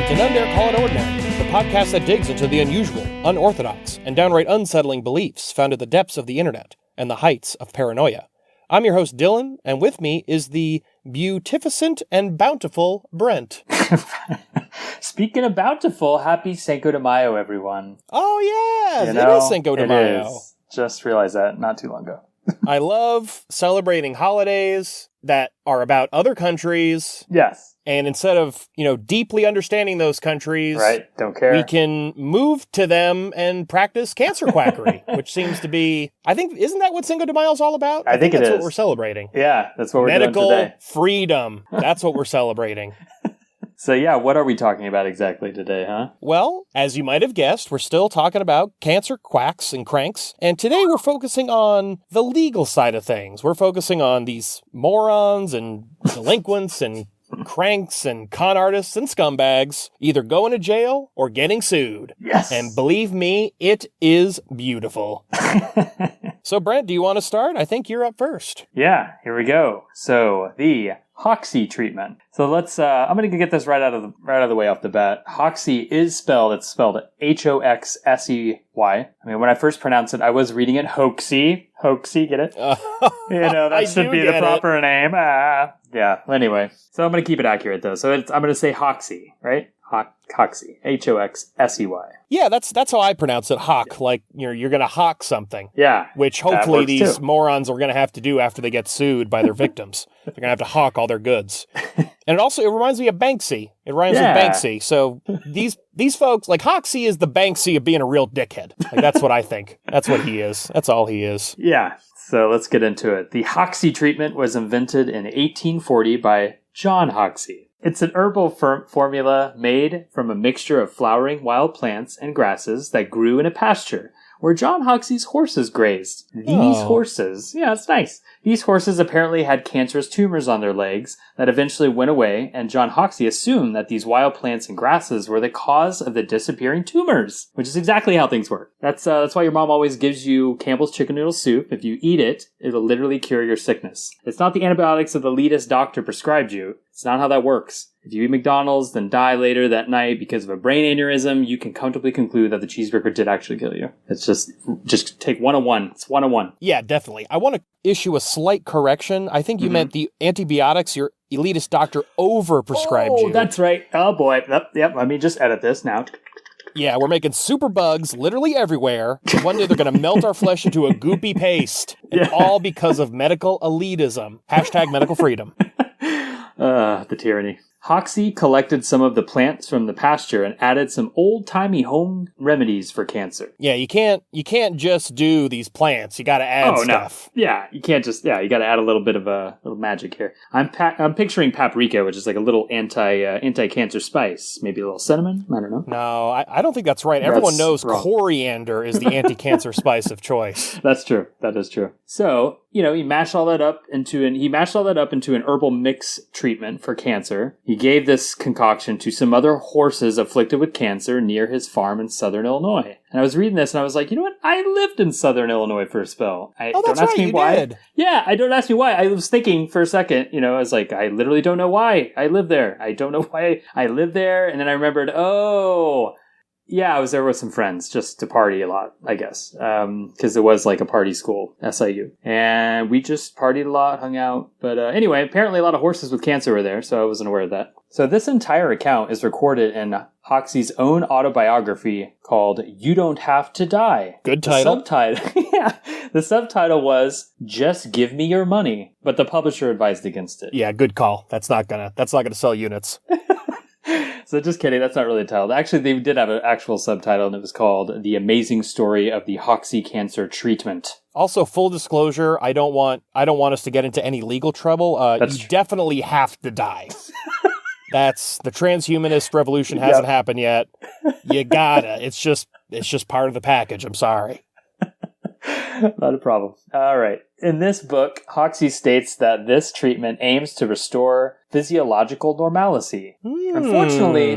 to None Dare Call It Ordinary, the podcast that digs into the unusual, unorthodox, and downright unsettling beliefs found at the depths of the internet and the heights of paranoia. I'm your host, Dylan, and with me is the beautificent and bountiful Brent. Speaking of bountiful, happy Cinco de Mayo, everyone. Oh, yes, it is Cinco de Mayo. Is. Just realized that not too long ago. I love celebrating holidays that are about other countries. Yes. And instead of, deeply understanding those countries, right, don't care. We can move to them and practice cancer quackery, which seems to be, isn't that what Cinco de Mayo is all about? I think that's it is. What we're celebrating. Yeah, that's what we're doing today. Medical freedom. That's what we're celebrating. So yeah, what are we talking about exactly today, huh? Well, as you might have guessed, we're still talking about cancer quacks and cranks, and today we're focusing on the legal side of things. We're focusing on these morons and delinquents and cranks and con artists and scumbags either going to jail or getting sued. Yes. And believe me, it is beautiful. So, Brent, do you want to start? I think you're up first. Yeah, here we go. So, the Hoxsey treatment. So I'm going to get this right out of the way off the bat. Hoxsey is spelled Hoxsey. I mean, when I first pronounced it, I was reading it Hoaxy. Hoaxy, get it? That should be the proper name. Yeah, anyway. So I'm going to keep it accurate, though. So I'm going to say Hoxsey, right? Hoxsey. Hoxsey. Yeah, that's how I pronounce it. Hawk, like you're going to hawk something. Yeah. Which hopefully these morons are going to have to do after they get sued by their victims. They're going to have to hawk all their goods. And it reminds me of Banksy. It rhymes with Banksy. So these folks, like Hoxsey is the Banksy of being a real dickhead. Like that's what I think. That's what he is. That's all he is. Yeah. So let's get into it. The Hoxsey treatment was invented in 1840 by John Hoxsey. It's an herbal formula made from a mixture of flowering wild plants and grasses that grew in a pasture where John Hoxsey's horses grazed. These horses, it's nice. These horses apparently had cancerous tumors on their legs that eventually went away, and John Hoxsey assumed that these wild plants and grasses were the cause of the disappearing tumors, which is exactly how things work. That's why your mom always gives you Campbell's chicken noodle soup. If you eat it, it'll literally cure your sickness. It's not the antibiotics that the elitist doctor prescribed you. It's not how that works. If you eat McDonald's, then die later that night because of a brain aneurysm, you can comfortably conclude that the cheeseburger did actually kill you. It's just take 101. It's 101. Yeah, definitely. I want to issue a slight correction. I think you meant the antibiotics your elitist doctor overprescribed you. Oh, that's right. Oh, boy. Yep. Let me just edit this now. Yeah, we're making super bugs literally everywhere. One day they're going to melt our flesh into a goopy paste. And all because of medical elitism. # medical freedom. The tyranny. Hoxsey collected some of the plants from the pasture and added some old-timey home remedies for cancer. Yeah, you can't just do these plants. You got to add stuff. No. Yeah, you can't just, you got to add a little bit of little magic here. I'm picturing paprika, which is like a little anti-cancer spice. Maybe a little cinnamon? I don't know. No, I don't think that's right. Everyone knows coriander is the anti-cancer spice of choice. That's true. That is true. So, he mashed all that up into an herbal mix treatment for cancer. He gave this concoction to some other horses afflicted with cancer near his farm in southern Illinois. And I was reading this and I was like, you know what? I lived in southern Illinois for a spell. That's right, you did. Yeah, don't ask me why. I was thinking for a second, I was like, I literally don't know why I live there. I don't know why I live there. And then I remembered, yeah, I was there with some friends just to party a lot, I guess, because it was like a party school, SIU. And we just partied a lot, hung out. But anyway, apparently a lot of horses with cancer were there, so I wasn't aware of that. So this entire account is recorded in Hoxsey's own autobiography called You Don't Have to Die. Good title. The subtitle was Just Give Me Your Money, but the publisher advised against it. Yeah, good call. That's not gonna sell units. So just kidding, that's not really a title. Actually, they did have an actual subtitle, and it was called The Amazing Story of the Hoxsey Cancer Treatment. Also, full disclosure, I don't want us to get into any legal trouble. Definitely have to die. That's the transhumanist revolution hasn't happened yet. You gotta. It's just part of the package. I'm sorry. Not a problem. All right. In this book, Hoxsey states that this treatment aims to restore physiological normalcy. Unfortunately,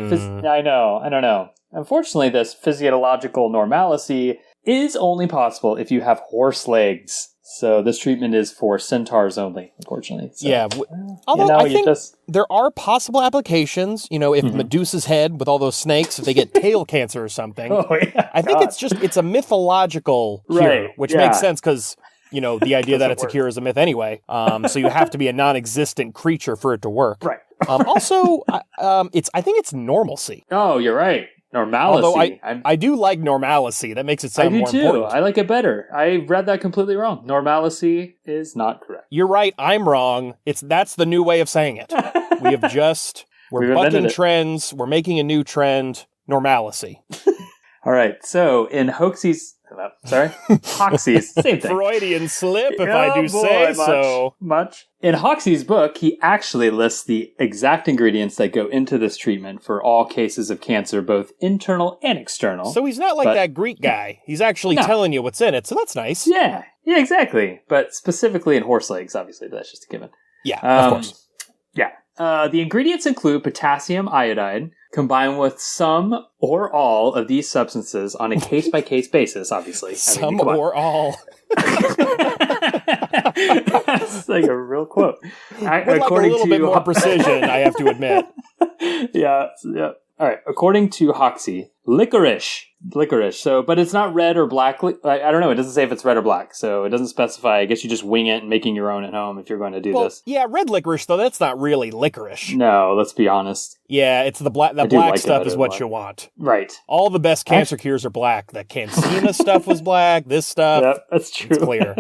I don't know. Unfortunately, this physiological normalcy is only possible if you have horse legs. So this treatment is for centaurs only, unfortunately. So, yeah. Although I think just... there are possible applications, if Medusa's head with all those snakes, if they get tail cancer or something. Oh, yeah. I think it's a mythological cure, which makes sense because, the idea that it's a cure is a myth anyway. So you have to be a non-existent creature for it to work. Right. Also, I think it's normalcy. Oh, you're right. Normalcy. Although I do like normalcy. That makes it sound more important. I do too. I like it better. I read that completely wrong. Normalcy is not correct. You're right. I'm wrong. That's the new way of saying it. We're bucking trends. We're making a new trend. Normalcy. All right. So in Hoxie's, same thing. Freudian slip, if I do say so. Much. In Hoxie's book, he actually lists the exact ingredients that go into this treatment for all cases of cancer, both internal and external. So he's not like that Greek guy. He's actually telling you what's in it, so that's nice. Yeah, exactly. But specifically in horse legs, obviously, but that's just a given. Yeah, of course. Yeah. The ingredients include potassium iodide, combined with some or all of these substances on a case-by-case basis, obviously. Some or all. That's like a real quote. With like a little bit more precision, I have to admit. Yeah. All right. According to Hoxie, licorice. So, but it's not red or black. I don't know. It doesn't say if it's red or black, so it doesn't specify. I guess you just wing it and making your own at home if you're going to do this. Yeah, red licorice though. That's not really licorice. No, let's be honest. Yeah, it's the black. The black stuff is what you want. Right. All the best cancer cures are black. The Cancina stuff was black. This stuff. Yep, that's true. It's clear.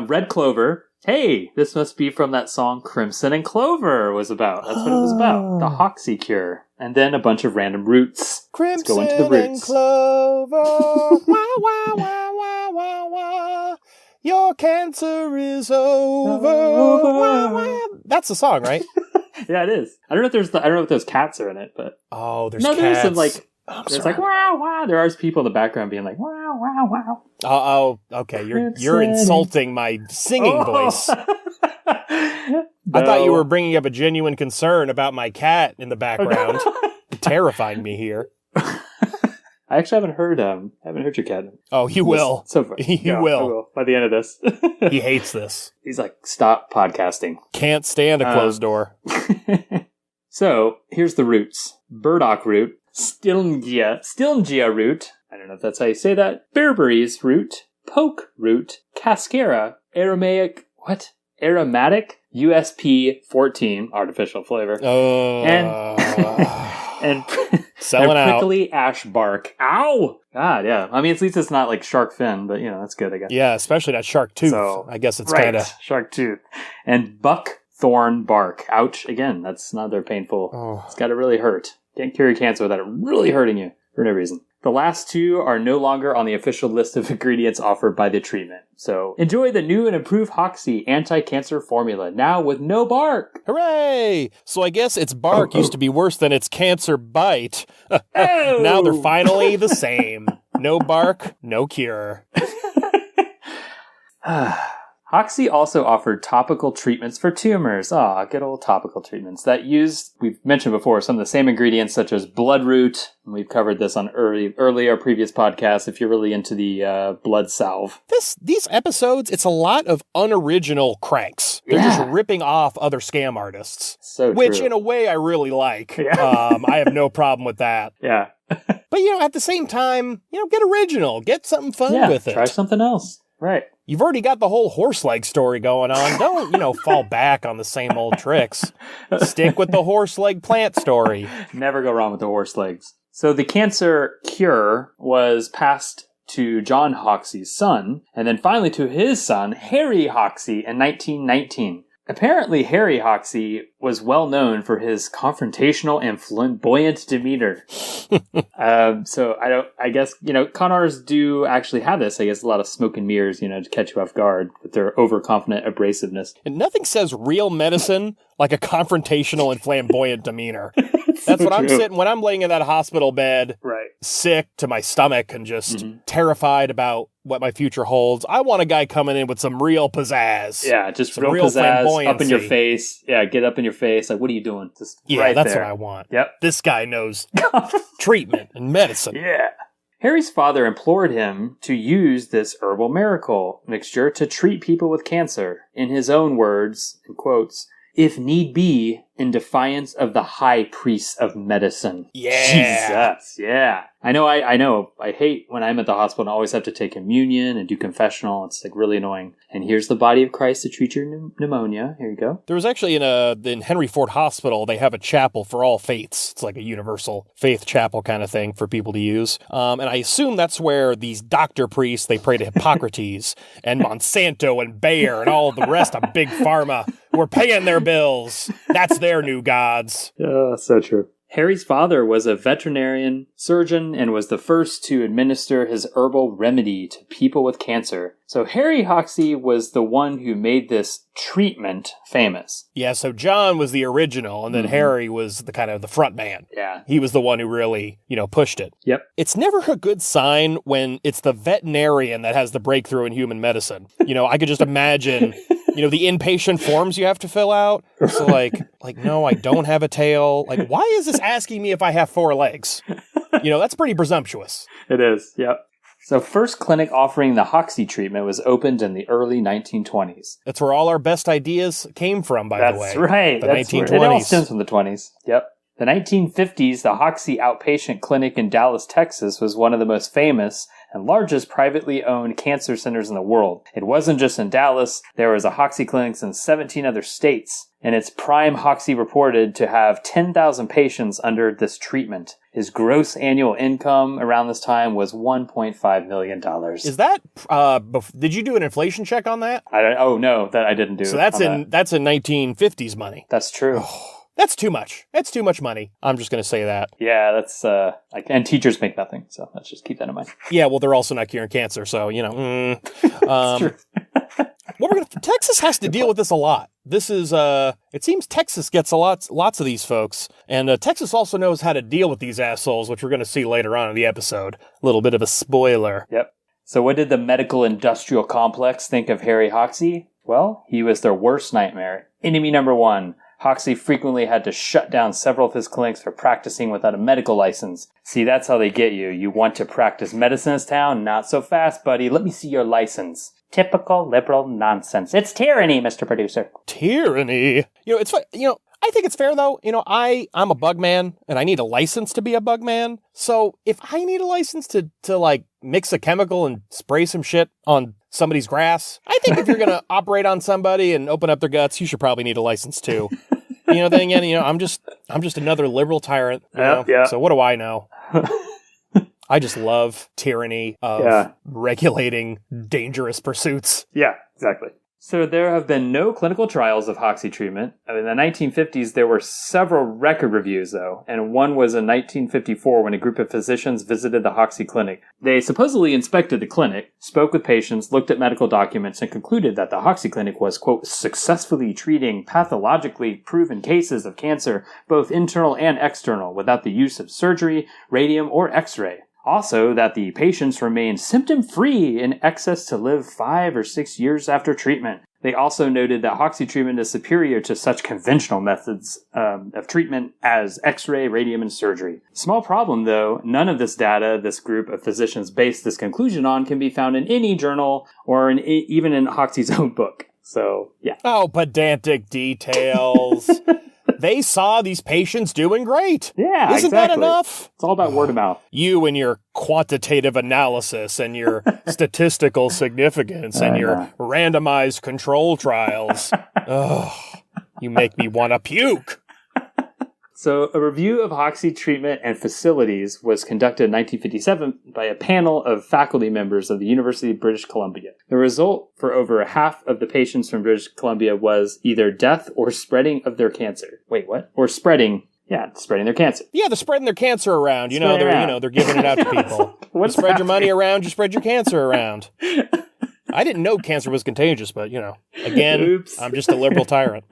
Red clover. Hey, this must be from that song Crimson and Clover was about. That's what it was about. The Hoxie cure. And then a bunch of random roots. Crimson Let's go into the roots. and Clover. Wah, wah, wah, wah, wah, wah. Your cancer is over. Wah, wah. That's the song, right? Yeah, it is. I don't know if those cats are in it, but there's cats. There's some there's like wow wow. There are people in the background being like wow wow wow. Oh, okay. You're insulting my singing voice. No. I thought you were bringing up a genuine concern about my cat in the background, terrifying me here. I actually haven't heard your cat. Oh, you will. So far. You will. I will by the end of this. He hates this. He's like, stop podcasting. Can't stand a closed door. So here's the roots: burdock root, stilngia root. I don't know if that's how you say that. Berberis root, poke root, cascara, aromatic USP 14 artificial flavor, and selling out prickly ash bark. Ow! God, yeah. I mean, at least it's not like shark fin, but that's good, I guess. Yeah, especially that shark tooth. So, I guess it's kind of shark tooth and buckthorn bark. Ouch! Again, that's another painful. Oh. It's got to really hurt. Can't cure cancer without it really hurting you for no reason. The last two are no longer on the official list of ingredients offered by the treatment. So enjoy the new and improved Hoxie anti-cancer formula, now with no bark. Hooray! So I guess its bark used to be worse than its cancer bite. Now they're finally the same. No bark, no cure. Hoxie also offered topical treatments for tumors. Good old topical treatments that used, we've mentioned before, some of the same ingredients such as bloodroot. And we've covered this on earlier previous podcasts if you're really into the blood salve. These episodes, it's a lot of unoriginal cranks. They're just ripping off other scam artists. So which true. In a way I really like. Yeah. I have no problem with that. Yeah. But at the same time, get original. Get something fun with it. Try something else. Right. You've already got the whole horse leg story going on. Don't, fall back on the same old tricks. Stick with the horse leg plant story. Never go wrong with the horse legs. So the cancer cure was passed to John Hoxie's son, and then finally to his son, Harry Hoxie, in 1919. Apparently, Harry Hoxie was well known for his confrontational and flamboyant demeanor. So I guess, con artists do actually have this. I guess a lot of smoke and mirrors, to catch you off guard with their overconfident abrasiveness. And nothing says real medicine like a confrontational and flamboyant demeanor. That's what I'm sitting when I'm laying in that hospital bed, right, sick to my stomach and just terrified about what my future holds. I want a guy coming in with some real pizzazz. Yeah, just some real pizzazz up in your face. Yeah, get up in your face. Like, what are you doing? Just that's there. What I want. Yep. This guy knows treatment and medicine. Yeah. Harry's father implored him to use this herbal miracle mixture to treat people with cancer. In his own words, in quotes, if need be, in defiance of the high priest of medicine. Yeah. Jesus, yeah. I know. I hate when I'm at the hospital and I always have to take communion and do confessional. It's like really annoying. And here's the body of Christ to treat your pneumonia. Here you go. There was actually in Henry Ford Hospital, they have a chapel for all faiths. It's like a universal faith chapel kind of thing for people to use. And I assume that's where these doctor priests, they pray to Hippocrates and Monsanto and Bayer and all the rest of Big Pharma who are paying their bills. That's their new gods. Yeah, so true. Harry's father was a veterinarian surgeon and was the first to administer his herbal remedy to people with cancer. So Harry Hoxsey was the one who made this treatment famous. Yeah, so John was the original, and then Harry was the kind of the front man. Yeah. He was the one who really, pushed it. Yep. It's never a good sign when it's the veterinarian that has the breakthrough in human medicine. I could just imagine... the inpatient forms you have to fill out. So like, no, I don't have a tail. Like, why is this asking me if I have 4 legs? That's pretty presumptuous. It is, yep. So first clinic offering the Hoxsey treatment was opened in the early 1920s. That's where all our best ideas came from, by the way. That's right. The That's 1920s. It all stems from the 20s. Yep. The 1950s, the Hoxsey outpatient clinic in Dallas, Texas was one of the most famous and largest privately owned cancer centers in the world. It wasn't just in Dallas. There was a Hoxsey clinics in 17 other states. In its prime, Hoxsey reported to have 10,000 patients under this treatment. His gross annual income around this time was $1.5 million. Is that, did you do an inflation check on that? No, that I didn't do. So that's in 1950s money. That's true. That's too much. That's too much money. I'm just going to say that. Yeah, that's, and teachers make nothing, so let's just keep that in mind. Yeah, well, they're also not curing cancer, so, That's true. Texas has to deal with this a lot. This is, it seems Texas gets lots of these folks, and Texas also knows how to deal with these assholes, which we're going to see later on in the episode. A little bit of a spoiler. Yep. So what did the medical industrial complex think of Harry Hoxsey? Well, he was their worst nightmare. Enemy number one. Hoxsey frequently had to shut down several of his clinics for practicing without a medical license. See, that's how they get you. You want to practice medicine in this town? Not so fast, buddy. Let me see your license. Typical liberal nonsense. It's tyranny, Mr. Producer. Tyranny. It's I think it's fair, though. I'm a bug man, and I need a license to be a bug man. So if I need a license to mix a chemical and spray some shit on somebody's grass, I think if you're going to operate on somebody and open up their guts, you should probably need a license, too. Then again, I'm just another liberal tyrant. Yeah. So what do I know? I just love tyranny of regulating dangerous pursuits. Yeah, exactly. So there have been no clinical trials of Hoxsey treatment. In the 1950s, there were several record reviews, though, and one was in 1954 when a group of physicians visited the Hoxsey clinic. They supposedly inspected the clinic, spoke with patients, looked at medical documents, and concluded that the Hoxsey clinic was, quote, successfully treating pathologically proven cases of cancer, both internal and external, without the use of surgery, radium, or X-ray. Also, that the patients remained symptom-free in excess to live 5 or 6 years after treatment. They also noted that Hoxsey treatment is superior to such conventional methods of treatment as X-ray, radium, and surgery. Small problem, though, none of this data this group of physicians based this conclusion on can be found in any journal or even in Hoxsey's own book. So, yeah. Oh, pedantic details. They saw these patients doing great. Yeah, Isn't that enough? It's all about word of mouth. You and your quantitative analysis and your statistical significance and your randomized control trials. You make me want to puke. So a review of Hoxsey treatment and facilities was conducted in 1957 by a panel of faculty members of the University of British Columbia. The result for over half of the patients from British Columbia was either death or spreading of their cancer. Wait, what? Or spreading their cancer. Yeah, they're spreading their cancer around. They're giving it out to people. You spread your money around, you spread your cancer around. I didn't know cancer was contagious, but, again, Oops. I'm just a liberal tyrant.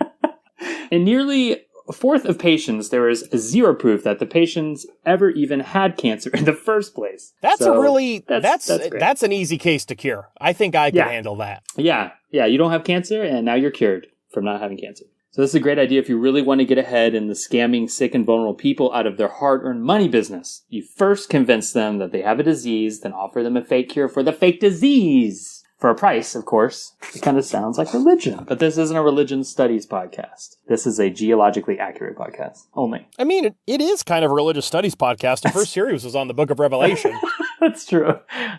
In nearly a fourth of patients, there is zero proof that the patients ever even had cancer in the first place. That's great. that's an easy case to cure. I think I can handle that. Yeah, you don't have cancer, and now you're cured from not having cancer. So this is a great idea if you really want to get ahead in the scamming sick and vulnerable people out of their hard-earned money business. You first convince them that they have a disease, then offer them a fake cure for the fake disease. For a price, of course. It kind of sounds like religion. But this isn't a religion studies podcast. This is a geologically accurate podcast only. I mean, it is kind of a religious studies podcast. The first series was on the Book of Revelation. That's true.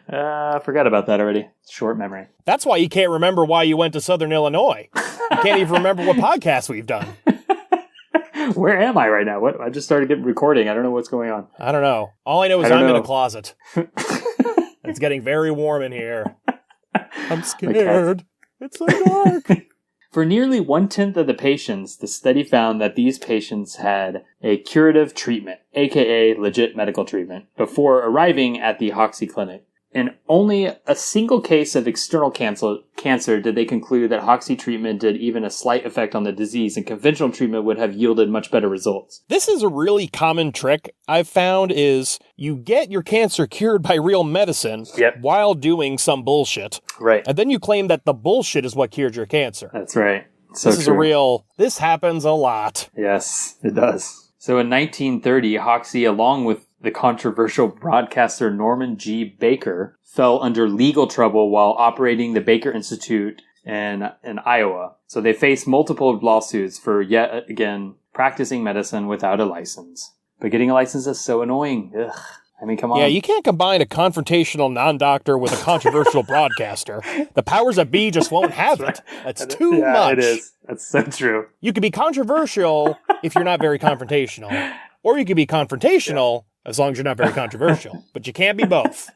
I forgot about that already. Short memory. That's why you can't remember why you went to Southern Illinois. You can't even remember what podcast we've done. Where am I right now? What? I just started recording. I don't know what's going on. I don't know. All I know is I'm in a closet. It's getting very warm in here. I'm scared. It's so dark. For nearly 1/10 of the patients, the study found that these patients had a curative treatment, aka legit medical treatment, before arriving at the Hoxsey Clinic. In only a single case of external cancer did they conclude that Hoxsey treatment did even a slight effect on the disease, and conventional treatment would have yielded much better results. This is a really common trick I've found is you get your cancer cured by real medicine while doing some bullshit. Right. And then you claim that the bullshit is what cured your cancer. That's right. This happens a lot. Yes, it does. So in 1930, Hoxsey, along with the controversial broadcaster Norman G. Baker, fell under legal trouble while operating the Baker Institute in Iowa. So they faced multiple lawsuits for, yet again, practicing medicine without a license. But getting a license is so annoying. Ugh. I mean, come on. Yeah, you can't combine a confrontational non-doctor with a controversial broadcaster. The powers that be just won't have it. That's too much. Yeah, it is. That's so true. You could be controversial if you're not very confrontational. Or you could be confrontational as long as you're not very controversial. But you can't be both.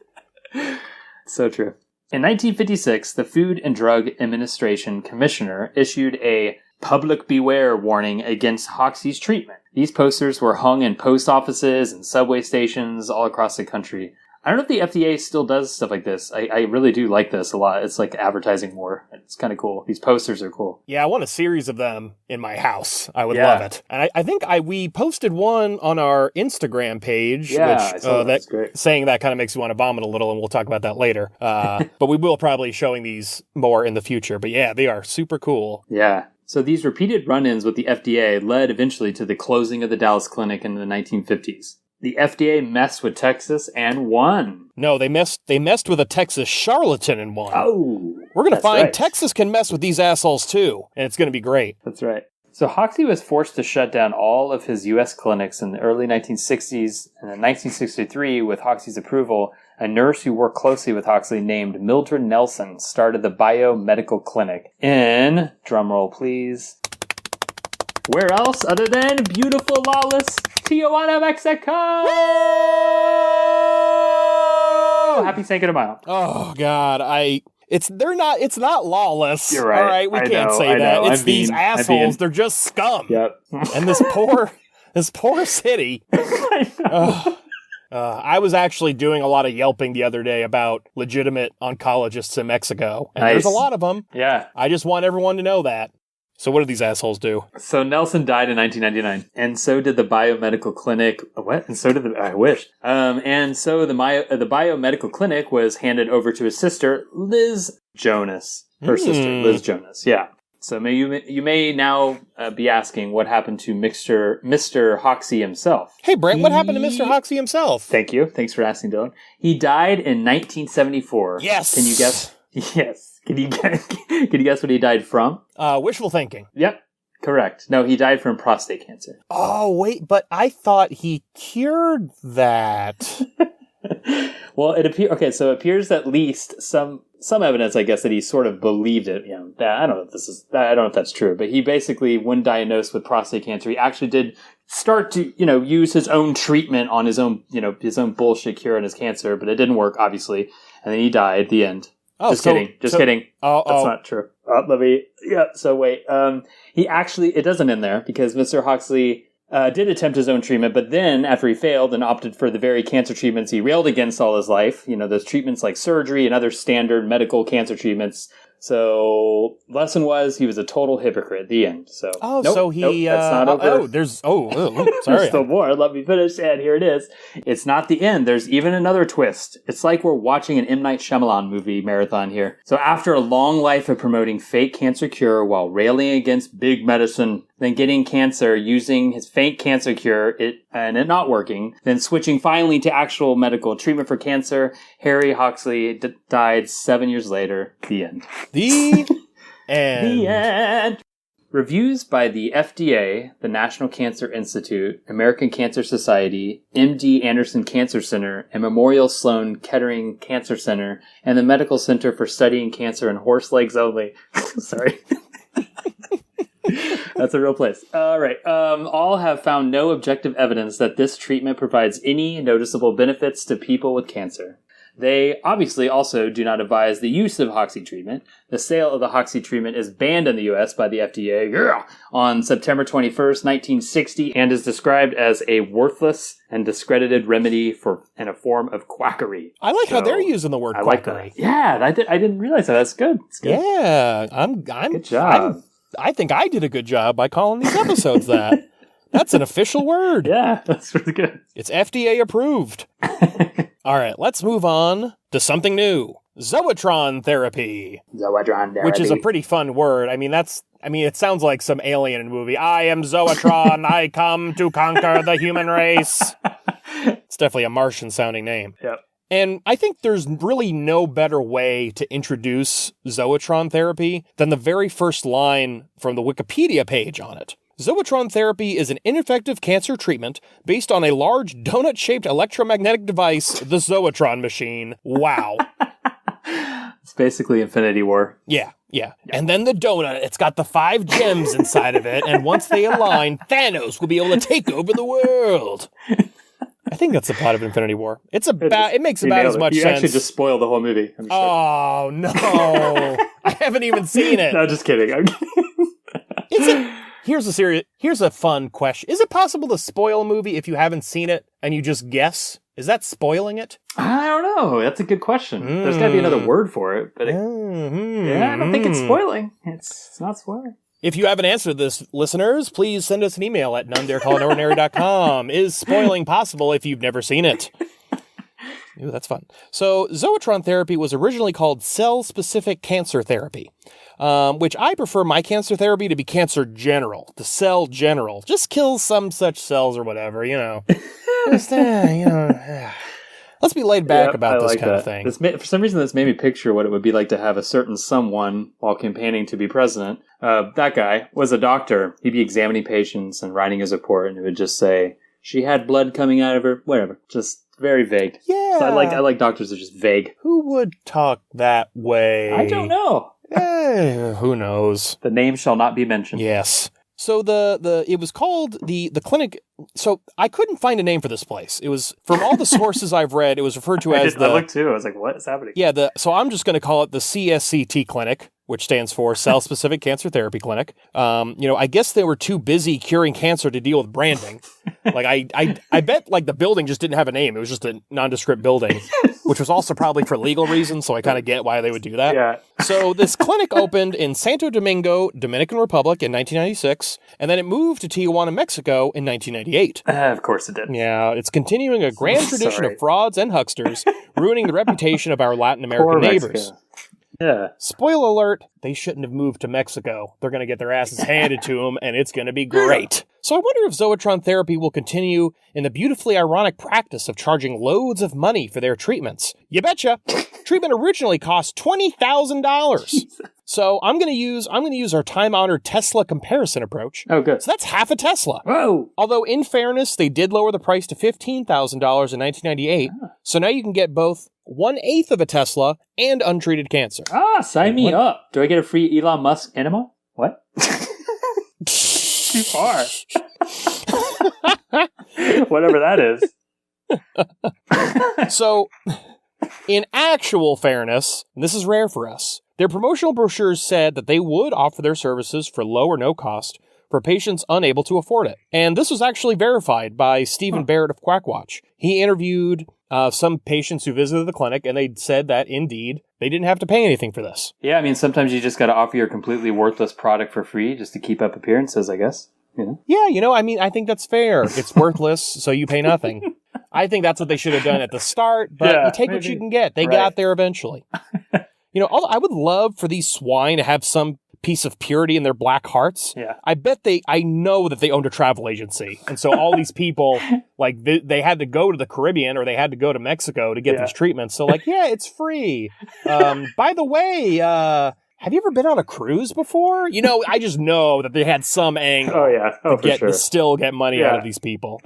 So true. In 1956, the Food and Drug Administration Commissioner issued a public beware warning against Hoxsey's treatment. These posters were hung in post offices and subway stations all across the country. I don't know if the FDA still does stuff like this. I really do like this a lot. It's like advertising more. It's kind of cool. These posters are cool. Yeah, I want a series of them in my house. I would love it. And I think we posted one on our Instagram page, which I saw that's great. Saying that kind of makes me want to vomit a little, and we'll talk about that later. But we will probably showing these more in the future. But yeah, they are super cool. Yeah. So these repeated run-ins with the FDA led eventually to the closing of the Dallas clinic in the 1950s. The FDA messed with Texas and won. No, they messed with a Texas charlatan and won. Oh, we're going to find Texas can mess with these assholes too, and it's going to be great. That's right. So Hoxsey was forced to shut down all of his U.S. clinics in the early 1960s, and in 1963, with Hoxsey's approval, a nurse who worked closely with Hoxsey named Mildred Nelson started the Biomedical Clinic in, drumroll please, where else other than beautiful, lawless Tijuana, Mexico? Happy Cinco de Mayo. Oh God, it's not lawless. You're right. All right, we can't say that. It's these assholes. They're just scum. Yep. And this poor city. I know. I was actually doing a lot of yelping the other day about legitimate oncologists in Mexico. And there's a lot of them. Yeah. I just want everyone to know that. So what do these assholes do? So Nelson died in 1999, and so did the biomedical clinic. What? And so did I wish. And so the biomedical clinic was handed over to his sister, Liz Jonas. Her sister, Liz Jonas. Yeah. So you may now be asking what happened to Mr. Hoxsey himself. Hey, Brent, what happened to Mr. Hoxsey himself? Thank you. Thanks for asking, Dylan. He died in 1974. Yes. Can you guess? Yes. Can you guess what he died from? Wishful thinking. Yep. Correct. No, he died from prostate cancer. Oh, wait, but I thought he cured that. Well, it appears at least some evidence, I guess, that he sort of believed it. You know, I don't know if that's true, but he basically, when diagnosed with prostate cancer, he actually did start to, use his own treatment on his own bullshit cure on his cancer, but it didn't work, obviously, and then he died at the end. Oh, Just kidding. That's not true. So wait. He actually, it doesn't end there because Mr. Hoxsey did attempt his own treatment, but then after he failed and opted for the very cancer treatments he railed against all his life, those treatments like surgery and other standard medical cancer treatments. So lesson was he was a total hypocrite. The end. So that's not over. Sorry. There's still more. Let me finish. And here it is. It's not the end. There's even another twist. It's like we're watching an M. Night Shyamalan movie marathon here. So after a long life of promoting fake cancer cure while railing against big medicine, then getting cancer using his fake cancer cure, and it not working, then switching finally to actual medical treatment for cancer. Harry Huxley died 7 years later. The end. The end. The end. Reviews by the FDA, the National Cancer Institute, American Cancer Society, MD Anderson Cancer Center, and Memorial Sloan Kettering Cancer Center, and the Medical Center for Studying Cancer in Horse Legs Only. Sorry. That's a real place. All right. All have found no objective evidence that this treatment provides any noticeable benefits to people with cancer. They obviously also do not advise the use of Hoxsey treatment. The sale of the Hoxsey treatment is banned in the U.S. by the FDA on September 21st, 1960, and is described as a worthless and discredited remedy in a form of quackery. I like how they're using the word quackery. Like that. Yeah, I didn't realize that. That's good. It's good. Yeah, good job. I think I did a good job by calling these episodes that. That's an official word. Yeah, that's really good. It's FDA approved. All right, let's move on to something new. Zoetron therapy. Zoetron therapy. Which is a pretty fun word. It sounds like some alien movie. I am Zoetron. I come to conquer the human race. It's definitely a Martian-sounding name. Yep. And I think there's really no better way to introduce Zoetron therapy than the very first line from the Wikipedia page on it. Zoetron therapy is an ineffective cancer treatment based on a large donut-shaped electromagnetic device, the Zoetron machine. Wow. It's basically Infinity War. Yeah. And then the donut, it's got the 5 gems inside of it, and once they align, Thanos will be able to take over the world. I think that's the plot of Infinity War. It makes about as much sense. You actually just spoiled the whole movie. I'm sure. Oh, no. I haven't even seen it. No, just kidding. I'm kidding. Here's a fun question. Is it possible to spoil a movie if you haven't seen it and you just guess? Is that spoiling it? I don't know. That's a good question. There's got to be another word for it. But I don't think it's spoiling. It's not spoiling. If you have an answer to this, listeners, please send us an email at nonedarecallitordinary.com. Is spoiling possible if you've never seen it? Ooh, that's fun. So, Zoetron therapy was originally called cell-specific cancer therapy, which I prefer my cancer therapy to be cancer general, the cell general. Just kill some such cells or whatever, Just, let's be laid back about this kind of thing. For some reason, this made me picture what it would be like to have a certain someone, while campaigning to be president. That guy was a doctor. He'd be examining patients and writing his report, and it would just say, she had blood coming out of her, whatever. Just very vague. Yeah. So I like doctors that are just vague. Who would talk that way? I don't know. Who knows? The name shall not be mentioned. Yes. So it was called the clinic. So I couldn't find a name for this place. It was, from all the sources I've read, it was referred to as I looked too. I was like, what is happening? Yeah. So I'm just going to call it the CSCT clinic, which stands for Cell Specific Cancer Therapy Clinic. I guess they were too busy curing cancer to deal with branding. I bet the building just didn't have a name. It was just a nondescript building, which was also probably for legal reasons. So I kind of get why they would do that. Yeah. So this clinic opened in Santo Domingo, Dominican Republic in 1996, and then it moved to Tijuana, Mexico in 1998. Of course it did. Yeah, it's continuing a grand tradition of frauds and hucksters, ruining the reputation of our Latin American neighbors. Mexico. Yeah. Spoiler alert, they shouldn't have moved to Mexico. They're going to get their asses handed to them, and it's going to be great. So I wonder if Zoetron therapy will continue in the beautifully ironic practice of charging loads of money for their treatments. You betcha. Treatment originally cost $20,000. So I'm going to use our time-honored Tesla comparison approach. Oh, good. So that's half a Tesla. Whoa. Although, in fairness, they did lower the price to $15,000 in 1998. So now you can get both 1/8 of a Tesla and untreated cancer. Sign me up. Do I get a free Elon Musk enema? What? Too far. Whatever that is. So, in actual fairness, and this is rare for us, their promotional brochures said that they would offer their services for low or no cost for patients unable to afford it. And this was actually verified by Stephen Barrett of Quackwatch. He interviewed some patients who visited the clinic, and they said that, indeed, they didn't have to pay anything for this. Yeah, sometimes you just got to offer your completely worthless product for free just to keep up appearances, I guess. Yeah, I think that's fair. It's worthless, so you pay nothing. I think that's what they should have done at the start, but you take what you can get. They got there eventually. I would love for these swine to have some piece of purity in their black hearts. Yeah. I know that they owned a travel agency. And so all these people, like, they had to go to the Caribbean or they had to go to Mexico to get these treatments. So, like, yeah, it's free. By the way, have you ever been on a cruise before? You know, I just know that they had some angle to still get money out of these people.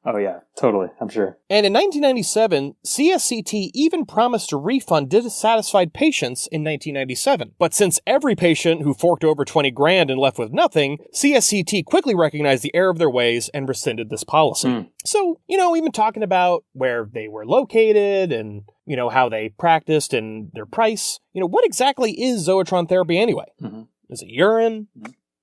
Oh, yeah, totally. I'm sure. And in 1997, CSCT even promised to refund dissatisfied patients in 1997. But since every patient who forked over 20 grand and left with nothing, CSCT quickly recognized the error of their ways and rescinded this policy. So, you know, even talking about where they were located and, you know, how they practiced and their price, you know, what exactly is Zoetron therapy anyway? Is it urine?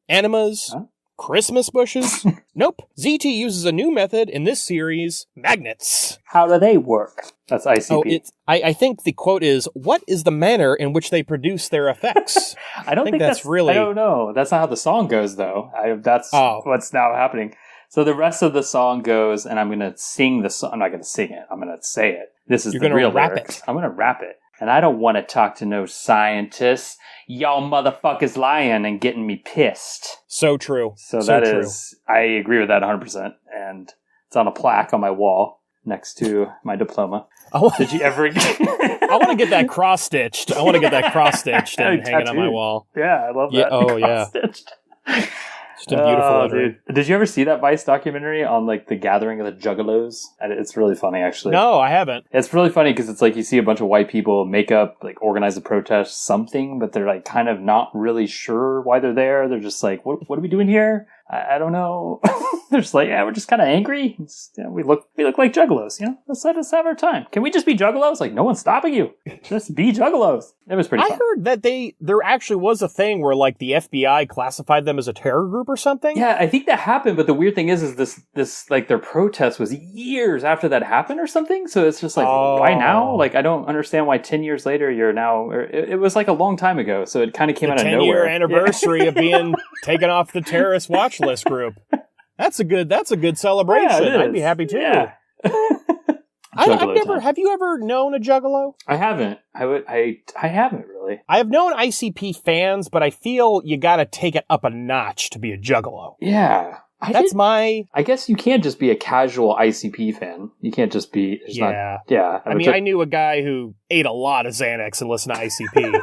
Enemas? Huh? Christmas bushes? Nope. ZT uses a new method in this series, magnets. How do they work? That's ICP. Oh, I think the quote is, what is the manner in which they produce their effects? I don't think that's really... I don't know. That's not how the song goes, though. That's what's now happening. So the rest of the song goes, and I'm going to sing the song. I'm not going to sing it. I'm going to say it. This is the real lyrics. I'm going to rap it. And I don't want to talk to no scientists. Y'all motherfuckers lying and getting me pissed. So true. So that is, I agree with that 100%. And it's on a plaque on my wall next to my diploma. Did you ever... I want to get that cross-stitched. And hanging on my wall. Yeah, I love that. Oh, cross-stitched. Just a beautiful dude. Did you ever see that Vice documentary on like the gathering of the Juggalos? It's really funny, actually. No, I haven't. It's really funny because it's like you see a bunch of white people make up, like organize a protest, something, but they're like kind of not really sure why they're there. They're just like, what are we doing here? I don't know. They're just like, yeah, we're just kind of angry. We look like Juggalos, you know? Let's let us have our time. Can we just be Juggalos? Like, no one's stopping you. Just be Juggalos. It was pretty fun. I heard that there actually was a thing where, like, the FBI classified them as a terror group or something. Yeah, I think that happened, but the weird thing is this like, their protest was years after that happened or something, so it's just like, why now? Like, I don't understand why 10 years later you're now... It was, like, a long time ago, so it kind of came out of nowhere. 10-year anniversary of being taken off the terrorist watch list group. That's a good celebration. Yeah, I'd be happy too. Yeah. Have you ever known a Juggalo? I haven't. I haven't really. I have known ICP fans, but I feel you gotta take it up a notch to be a Juggalo. Yeah. I guess you can't just be a casual ICP fan. You can't just be... I mean, I knew a guy who ate a lot of Xanax and listened to ICP.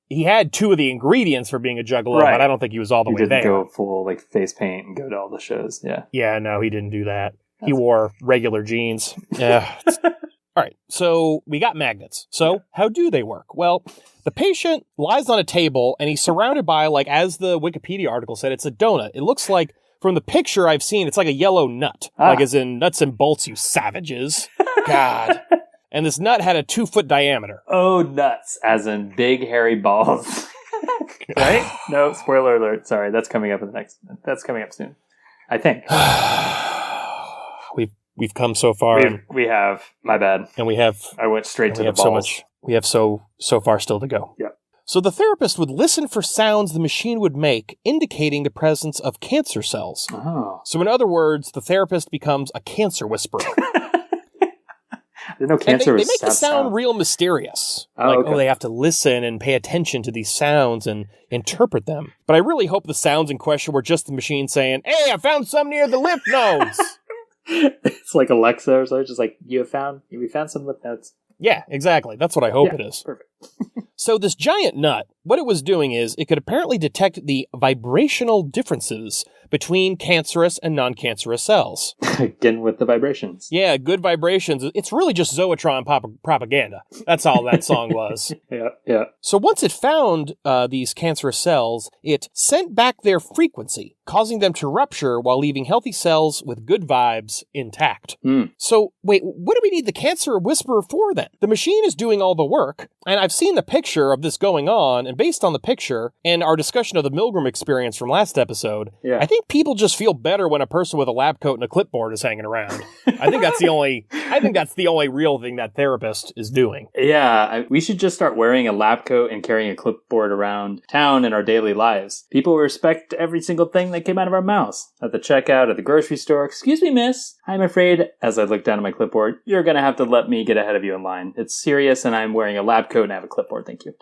He had two of the ingredients for being a Juggalo, but I don't think he was all the way there. He didn't go full, like, face paint and go to all the shows, yeah. Yeah, no, he didn't do that. He wore regular jeans. Yeah. All right, so we got magnets. So how do they work? Well, the patient lies on a table, and he's surrounded by, like, as the Wikipedia article said, it's a donut. It looks like, from the picture I've seen, it's like a yellow nut. Like, as in nuts and bolts, you savages. God. And this nut had a 2-foot diameter. Oh, nuts. As in big, hairy balls. Right? No, spoiler alert. Sorry, that's coming up that's coming up soon. I think. We've come so far. We have. My bad. And we have... I went straight to the balls. We have so far still to go. Yeah. So the therapist would listen for sounds the machine would make, indicating the presence of cancer cells. Oh. So in other words, the therapist becomes a cancer whisperer. They make the sound real mysterious. They have to listen and pay attention to these sounds and interpret them. But I really hope the sounds in question were just the machine saying, "Hey, I found some near the lymph nodes." It's like Alexa or something, just like, we found some lymph nodes. Yeah, exactly. That's what I hope it is. Perfect. So this giant nut, what it was doing is it could apparently detect the vibrational differences between cancerous and non-cancerous cells. Again with the vibrations. Yeah, good vibrations. It's really just Zoetron propaganda. That's all that song was. Yeah. So once it found these cancerous cells, it sent back their frequency, causing them to rupture while leaving healthy cells with good vibes intact. So, wait, what do we need the cancer whisperer for then? The machine is doing all the work, and I've seen the picture of this going on, and based on the picture and our discussion of the Milgram experience from last episode, I think people just feel better when a person with a lab coat and a clipboard is hanging around. I think that's the only real thing that therapist is doing. Yeah, we should just start wearing a lab coat and carrying a clipboard around town in our daily lives. People respect every single thing that came out of our mouths. At the checkout, at the grocery store, "Excuse me, miss, I'm afraid," as I look down at my clipboard, "you're going to have to let me get ahead of you in line. It's serious and I'm wearing a lab coat and a have a clipboard. Thank you.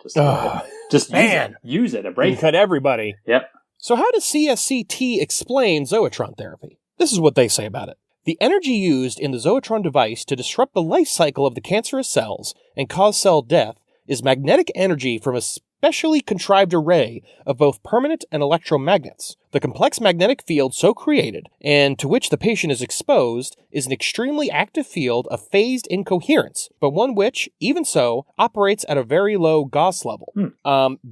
Just man. Use it. You Embrace can cut everybody. Yep. So how does CSCT explain Zoetron therapy? This is what they say about it. The energy used in the Zoetron device to disrupt the life cycle of the cancerous cells and cause cell death is magnetic energy from a specially contrived array of both permanent and electromagnets. The complex magnetic field so created, and to which the patient is exposed, is an extremely active field of phased incoherence, but one which, even so, operates at a very low Gauss level.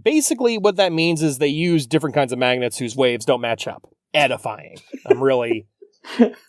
Basically, what that means is they use different kinds of magnets whose waves don't match up. Edifying. I'm really...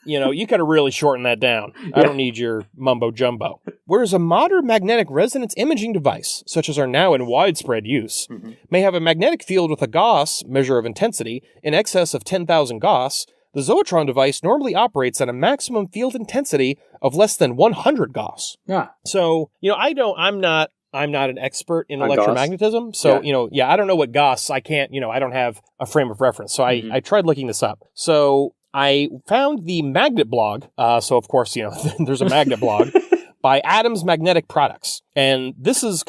you could have really shortened that down. I don't need your mumbo jumbo. Whereas a modern magnetic resonance imaging device, such as are now in widespread use, may have a magnetic field with a Gauss, measure of intensity, in excess of 10,000 Gauss, the Zoetron device normally operates at a maximum field intensity of less than 100 Gauss. Yeah. So, I'm not an expert in On electromagnetism, so, I don't know what Gauss, I can't, I don't have a frame of reference. So I tried looking this up. So I found the magnet blog, so of course, there's a magnet blog, by Adams Magnetic Products. And this is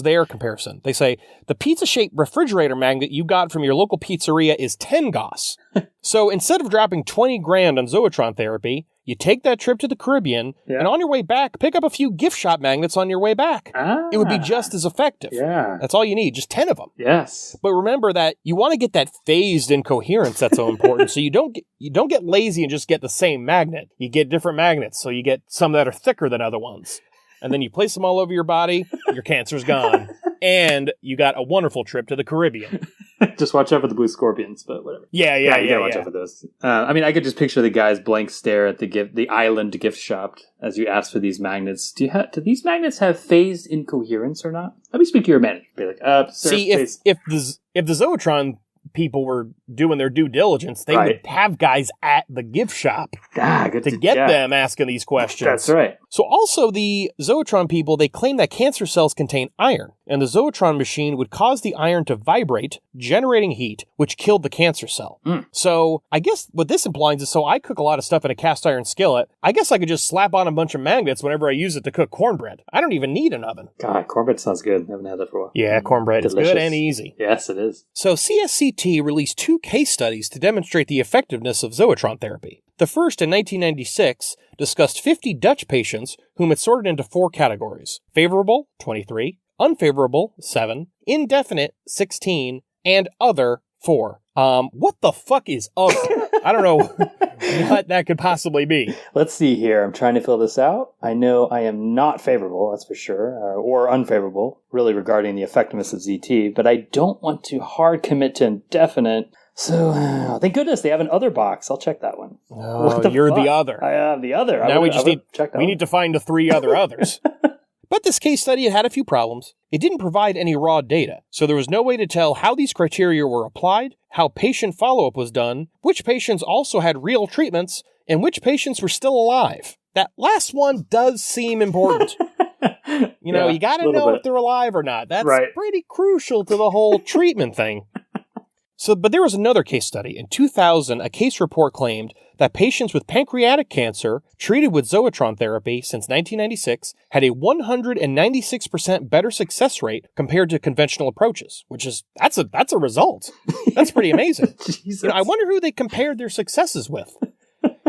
their comparison. They say, the pizza-shaped refrigerator magnet you got from your local pizzeria is 10 Gauss. So instead of dropping 20 grand on Zoetron therapy, you take that trip to the Caribbean, and on your way back, pick up a few gift shop magnets on your way back. It would be just as effective. Yeah. That's all you need, just 10 of them. Yes. But remember that you want to get that phased incoherence that's so important. So you don't get lazy and just get the same magnet. You get different magnets, so you get some that are thicker than other ones. And then you place them all over your body, your cancer's gone. And you got a wonderful trip to the Caribbean. Just watch out for the blue scorpions, but whatever. Yeah. You gotta watch out for those. I could just picture the guy's blank stare at the island gift shop as you ask for these magnets. Do these magnets have phased incoherence or not? Let me speak to your manager. Be like, sir, see, if the Zoetron people were doing their due diligence, they would have guys at the gift shop to get them asking these questions. That's right. So also the Zoetron people, they claim that cancer cells contain iron, and the Zoetron machine would cause the iron to vibrate, generating heat, which killed the cancer cell. So I guess what this implies is, so I cook a lot of stuff in a cast iron skillet, I guess I could just slap on a bunch of magnets whenever I use it to cook cornbread. I don't even need an oven. God, cornbread sounds good. I haven't had that for a while. Yeah, cornbread is good and easy. Yes, it is. So CSCT released 2 case studies to demonstrate the effectiveness of Zoetron therapy. The first, in 1996, discussed 50 Dutch patients whom it sorted into 4 categories: favorable, 23, unfavorable, 7, indefinite, 16, and other, 4. What the fuck is other? I don't know what that could possibly be. Let's see here. I'm trying to fill this out. I know I am not favorable, that's for sure, or unfavorable, really regarding the effectiveness of ZT, but I don't want to hard commit to indefinite. So, thank goodness they have an other box. I'll check that one. Oh, you're the other. I am the other. Now we need to find the 3 other others. But this case study had a few problems. It didn't provide any raw data, so there was no way to tell how these criteria were applied, how patient follow-up was done, which patients also had real treatments, and which patients were still alive. That last one does seem important. You got to know if they're alive or not. That's pretty crucial to the whole treatment thing. But there was another case study. In 2000, a case report claimed that patients with pancreatic cancer treated with Zoetron therapy since 1996 had a 196% better success rate compared to conventional approaches, which is, that's a result. That's pretty amazing. I wonder who they compared their successes with.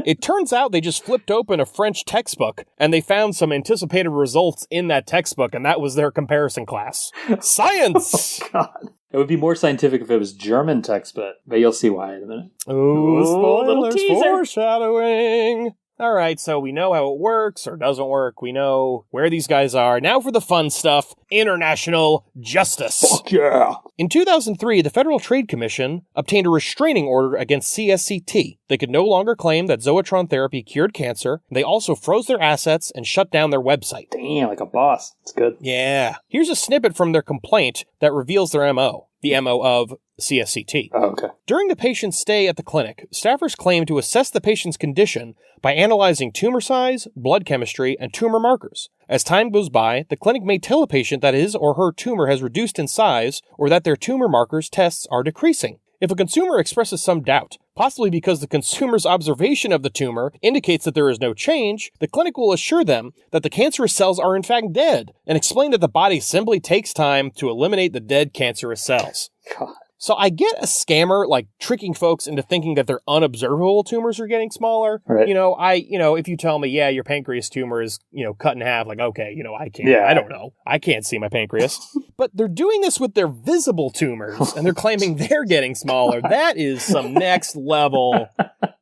It turns out they just flipped open a French textbook and they found some anticipated results in that textbook, and that was their comparison class. Science! Oh, God. It would be more scientific if it was German text, but you'll see why in a minute. Ooh, spoilers, foreshadowing. All right, so we know how it works or doesn't work. We know where these guys are. Now for the fun stuff, international justice. Fuck yeah. In 2003, the Federal Trade Commission obtained a restraining order against CSCT. They could no longer claim that Zoetron therapy cured cancer. They also froze their assets and shut down their website. Damn, like a boss. It's good. Yeah. Here's a snippet from their complaint that reveals their MO. The MO of CSCT. Oh, okay. During the patient's stay at the clinic, staffers claimed to assess the patient's condition by analyzing tumor size, blood chemistry, and tumor markers. As time goes by, the clinic may tell a patient that his or her tumor has reduced in size or that their tumor markers tests are decreasing. If a consumer expresses some doubt, possibly because the consumer's observation of the tumor indicates that there is no change, the clinic will assure them that the cancerous cells are in fact dead and explain that the body simply takes time to eliminate the dead cancerous cells. God. So I get a scammer like tricking folks into thinking that their unobservable tumors are getting smaller. Right. If you tell me, yeah, your pancreas tumor is, cut in half, like, okay, I can't, I don't know. I can't see my pancreas. But they're doing this with their visible tumors and they're claiming they're getting smaller. That is some next level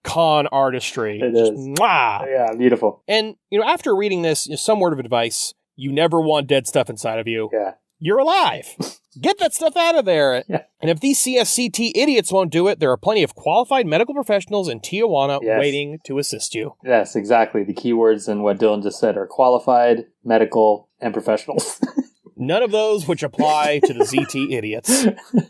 con artistry. It Just, is. mwah. Yeah, beautiful. And, after reading this, some word of advice, you never want dead stuff inside of you. Yeah. You're alive. Get that stuff out of there. Yeah. And if these CSCT idiots won't do it, there are plenty of qualified medical professionals in Tijuana waiting to assist you. Yes, exactly. The keywords in what Dylan just said are qualified, medical, and professionals. None of those which apply to the ZT idiots.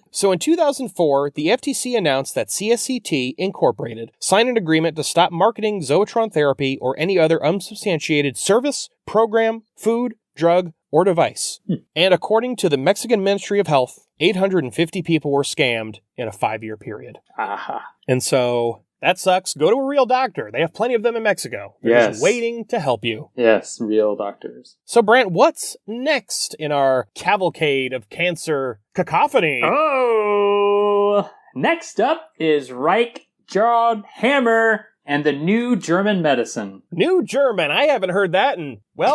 So in 2004, the FTC announced that CSCT Incorporated signed an agreement to stop marketing Zoetron therapy or any other unsubstantiated service, program, food, drug, or device. And according to the Mexican Ministry of Health, 850 people were scammed in a 5-year period. Aha. And so that sucks. Go to a real doctor. They have plenty of them in Mexico. They're just waiting to help you. Yes, real doctors. So, Brent, what's next in our cavalcade of cancer cacophony? Oh, next up is Reich Gerald Hammer and the new German medicine. New German. I haven't heard that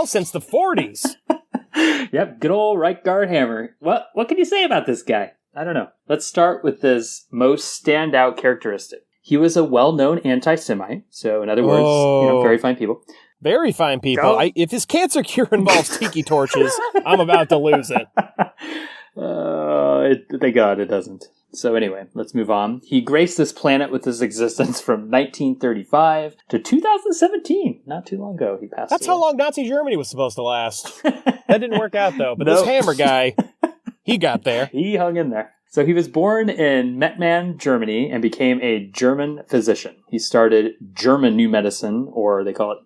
since the 40s. Yep, good old Reichgard Hammer. What can you say about this guy? I don't know. Let's start with his most standout characteristic. He was a well-known anti-Semite, so in other words, very fine people. Very fine people. If his cancer cure involves tiki torches, I'm about to lose it. Thank God it doesn't. So anyway, let's move on. He graced this planet with his existence from 1935 to 2017. Not too long ago, he passed That's away. how long Nazi Germany was supposed to last. That didn't work out, though. But this Hammer guy, he got there. He hung in there. So he was born in Mettmann, Germany, and became a German physician. He started German New Medicine, or they call it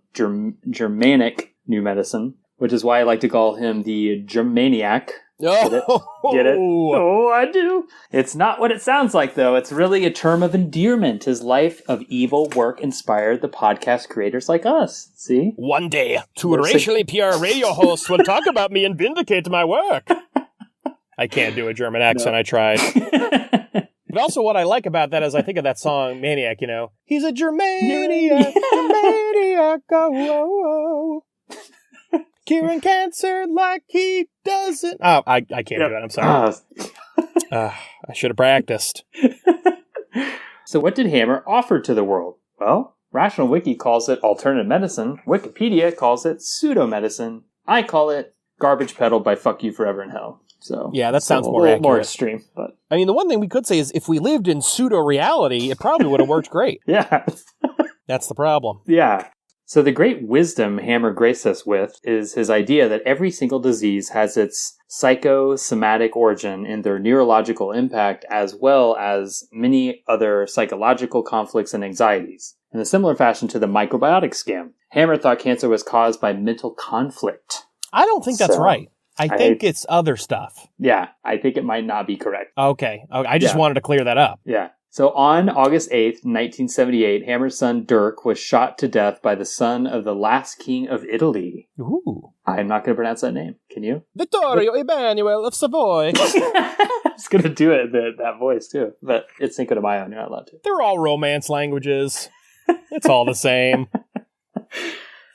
Germanic New Medicine, which is why I like to call him the Germaniac. Get it? Get it? Oh, I do. It's not what it sounds like, though. It's really a term of endearment. His life of evil work inspired the podcast creators like us. See? One day, two racially pure radio hosts will talk about me and vindicate my work. I can't do a German accent. I tried. But also what I like about that is I think of that song, Maniac, He's a Germaniac, Germaniac, oh. Curing cancer like he doesn't. Oh, I can't do it. I'm sorry. I should have practiced. So what did Hammer offer to the world? Well, Rational Wiki calls it alternative medicine. Wikipedia calls it pseudo-medicine. I call it garbage pedal by Fuck You Forever in Hell. So yeah, that sounds more accurate. More extreme. But I mean, the one thing we could say is if we lived in pseudo-reality, it probably would have worked great. Yeah. That's the problem. Yeah. So the great wisdom Hammer graced us with is his idea that every single disease has its psychosomatic origin in their neurological impact as well as many other psychological conflicts and anxieties. In a similar fashion to the microbiotic scam, Hammer thought cancer was caused by mental conflict. I don't think that's right. I think it's other stuff. Yeah, I think it might not be correct. Okay. I just wanted to clear that up. Yeah. So on August 8th, 1978, Hammer's son Dirk was shot to death by the son of the last king of Italy. Ooh. I'm not going to pronounce that name. Can you? Vittorio Emanuele of Savoy. I was going to do it that voice too, but it's Cinco de Mayo and you're not allowed to. They're all Romance languages. It's all the same.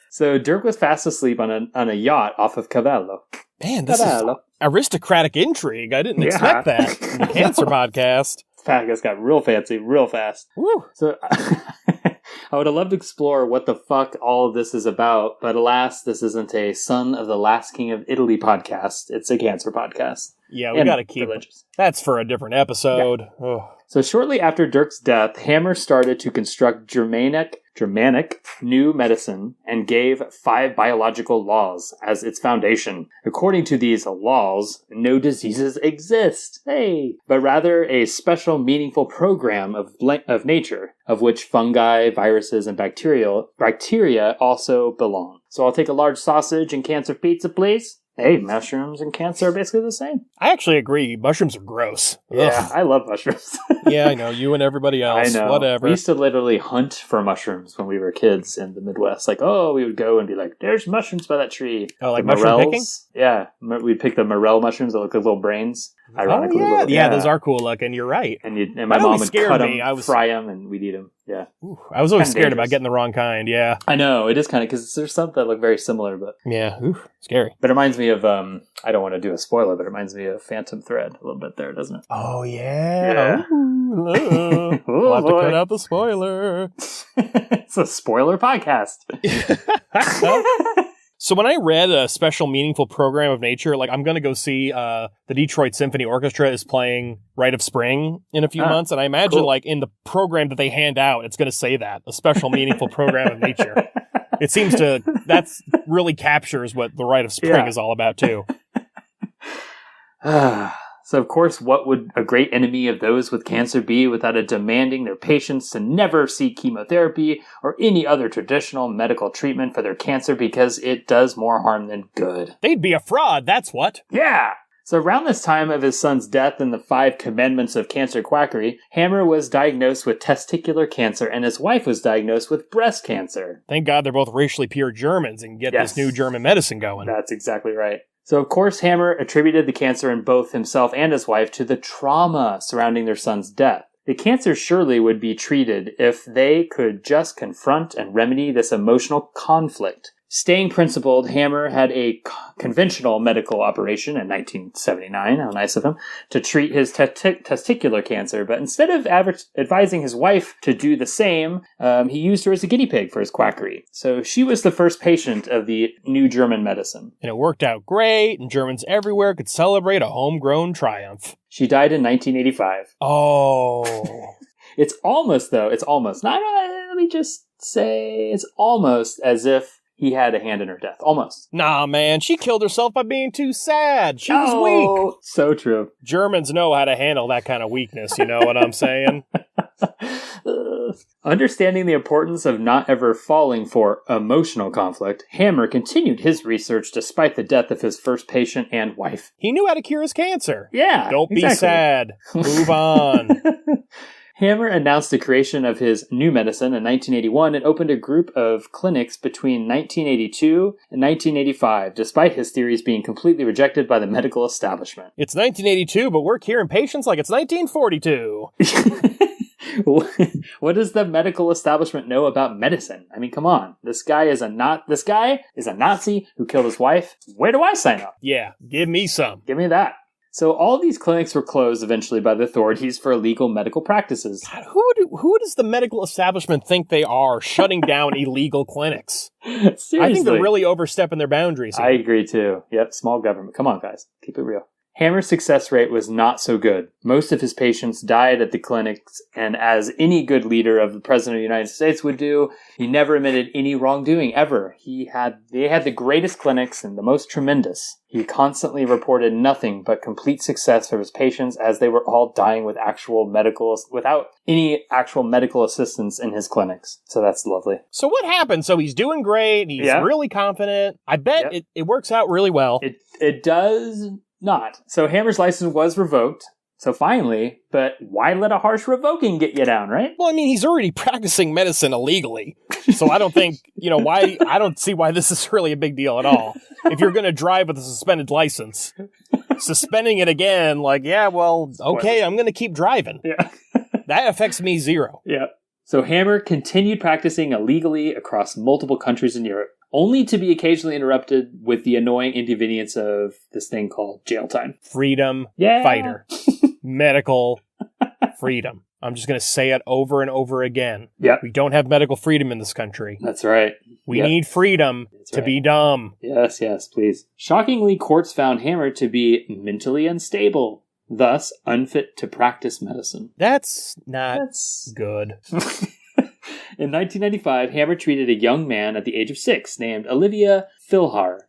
So Dirk was fast asleep on a yacht off of Cavallo. Man, this is aristocratic intrigue. I didn't expect that in the Cancer podcast. Podcast got real fancy real fast. Woo. So I would have loved to explore what the fuck all of this is about, but alas, this isn't a Son of the Last King of Italy podcast. It's a cancer podcast. Yeah, we got to keep religious. That's for a different episode. Yeah. So shortly after Dirk's death, Hammer started to construct Germanic New Medicine and gave 5 biological laws as its foundation. According to these laws, no diseases exist, but rather a special meaningful program of nature, of which fungi, viruses, and bacteria also belong. So I'll take a large sausage and cancer pizza, please. Hey, mushrooms and cancer are basically the same. I actually agree. Mushrooms are gross. Yeah, I love mushrooms. Yeah, I know. You and everybody else. I know. Whatever. We used to literally hunt for mushrooms when we were kids in the Midwest. Like, we would go and be like, there's mushrooms by that tree. Oh, like the mushroom morels. picking? Yeah. We'd pick the morel mushrooms that look like little brains. Ironically. Oh, yeah. Yeah, those are cool looking. You're right. And my mom would cut them, me. fry them, and we'd eat them. Yeah. Ooh, I was always Kinda scared dangerous. about getting the wrong kind, yeah. I know. It is kind of, because there's some that look very similar, but... Yeah, scary. But it reminds me of, I don't want to do a spoiler, but it reminds me of Phantom Thread a little bit there, doesn't it? Oh, yeah. We'll have to cut out the spoiler. It's a spoiler podcast. So when I read a special meaningful program of nature, like I'm going to go see the Detroit Symphony Orchestra is playing Rite of Spring in a few months. And I imagine like in the program that they hand out, it's going to say that, a special meaningful program of nature. It seems that's really captures what the Rite of Spring is all about too. So, of course, what would a great enemy of those with cancer be without demanding their patients to never seek chemotherapy or any other traditional medical treatment for their cancer because it does more harm than good? They'd be a fraud, that's what. Yeah! So around this time of his son's death in the 5 Commandments of Cancer Quackery, Hammer was diagnosed with testicular cancer and his wife was diagnosed with breast cancer. Thank God they're both racially pure Germans and get this new German medicine going. That's exactly right. So, of course, Hammer attributed the cancer in both himself and his wife to the trauma surrounding their son's death. The cancer surely would be treated if they could just confront and remedy this emotional conflict. Staying principled, Hammer had a conventional medical operation in 1979, how nice of him, to treat his testicular cancer. But instead of advising his wife to do the same, he used her as a guinea pig for his quackery. So she was the first patient of the new German medicine. And it worked out great, and Germans everywhere could celebrate a homegrown triumph. She died in 1985. Oh. It's almost. Let me just say, it's almost as if he had a hand in her death. Almost. Nah, man. She killed herself by being too sad. She was weak. So true. Germans know how to handle that kind of weakness. You know what I'm saying? Understanding the importance of not ever falling for emotional conflict, Hammer continued his research despite the death of his first patient and wife. He knew how to cure his cancer. Yeah, Don't be sad. Move on. Hammer announced the creation of his new medicine in 1981 and opened a group of clinics between 1982 and 1985, despite his theories being completely rejected by the medical establishment. It's 1982, but we're curing patients like it's 1942. What does the medical establishment know about medicine? I mean, come on. This guy is a Nazi who killed his wife. Where do I sign up? Yeah, give me some. Give me that. So all these clinics were closed eventually by the authorities for illegal medical practices. God, who does the medical establishment think they are, shutting down illegal clinics? Seriously. I think they're really overstepping their boundaries here. I agree too. Yep, small government. Come on, guys. Keep it real. Hammer's success rate was not so good. Most of his patients died at the clinics, and as any good leader of the President of the United States would do, he never admitted any wrongdoing, ever. They had the greatest clinics and the most tremendous. He constantly reported nothing but complete success for his patients as they were all dying without any actual medical assistance in his clinics. So that's lovely. So what happened? So he's doing great. He's really confident. I bet it works out really well. It does not. So Hammer's license was revoked. So finally, but why let a harsh revoking get you down, right? Well, I mean, he's already practicing medicine illegally. So I don't think, I don't see why this is really a big deal at all. If you're going to drive with a suspended license, suspending it again, okay, I'm going to keep driving. Yeah. That affects me zero. Yeah. So Hammer continued practicing illegally across multiple countries in Europe, only to be occasionally interrupted with the annoying inconvenience of this thing called jail time. Freedom fighter. Medical freedom. I'm just going to say it over and over again. Yep. We don't have medical freedom in this country. That's right. We need freedom to be dumb. Yes, please. Shockingly, courts found Hammer to be mentally unstable, thus unfit to practice medicine. That's not good. In 1995, Hammer treated a young man at the age of 6 named Olivia Filhar.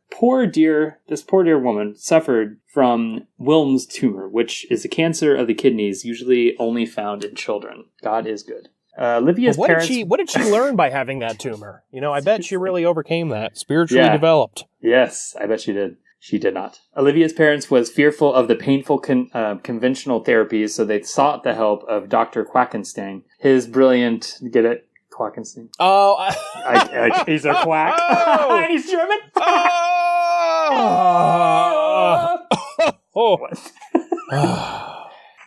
This poor dear woman suffered from Wilms tumor, which is a cancer of the kidneys usually only found in children. God is good. Olivia's parents... What did she learn by having that tumor? I bet she really overcame that. Spiritually developed. Yes, I bet she did. She did not. Olivia's parents was fearful of the painful conventional therapies, so they sought the help of Dr. Quackenstein. His brilliant... Get it? Quackenstein? Oh, he's a quack. Oh. And he's German.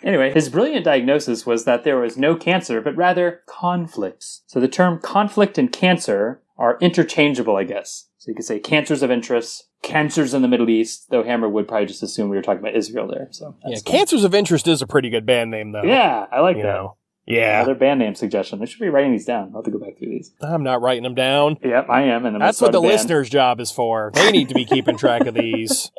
Anyway, his brilliant diagnosis was that there was no cancer, but rather conflicts. So the term conflict and cancer are interchangeable, I guess. So you could say cancers of interest, cancers in the Middle East, though Hammer would probably just assume we were talking about Israel there. So Cancers of Interest is a pretty good band name, though. Yeah, I like that. Yeah. Another band name suggestion. I should be writing these down. I'll have to go back through these. I'm not writing them down. Yep, I am. And that's what the listener's job is for. They need to be keeping track of these.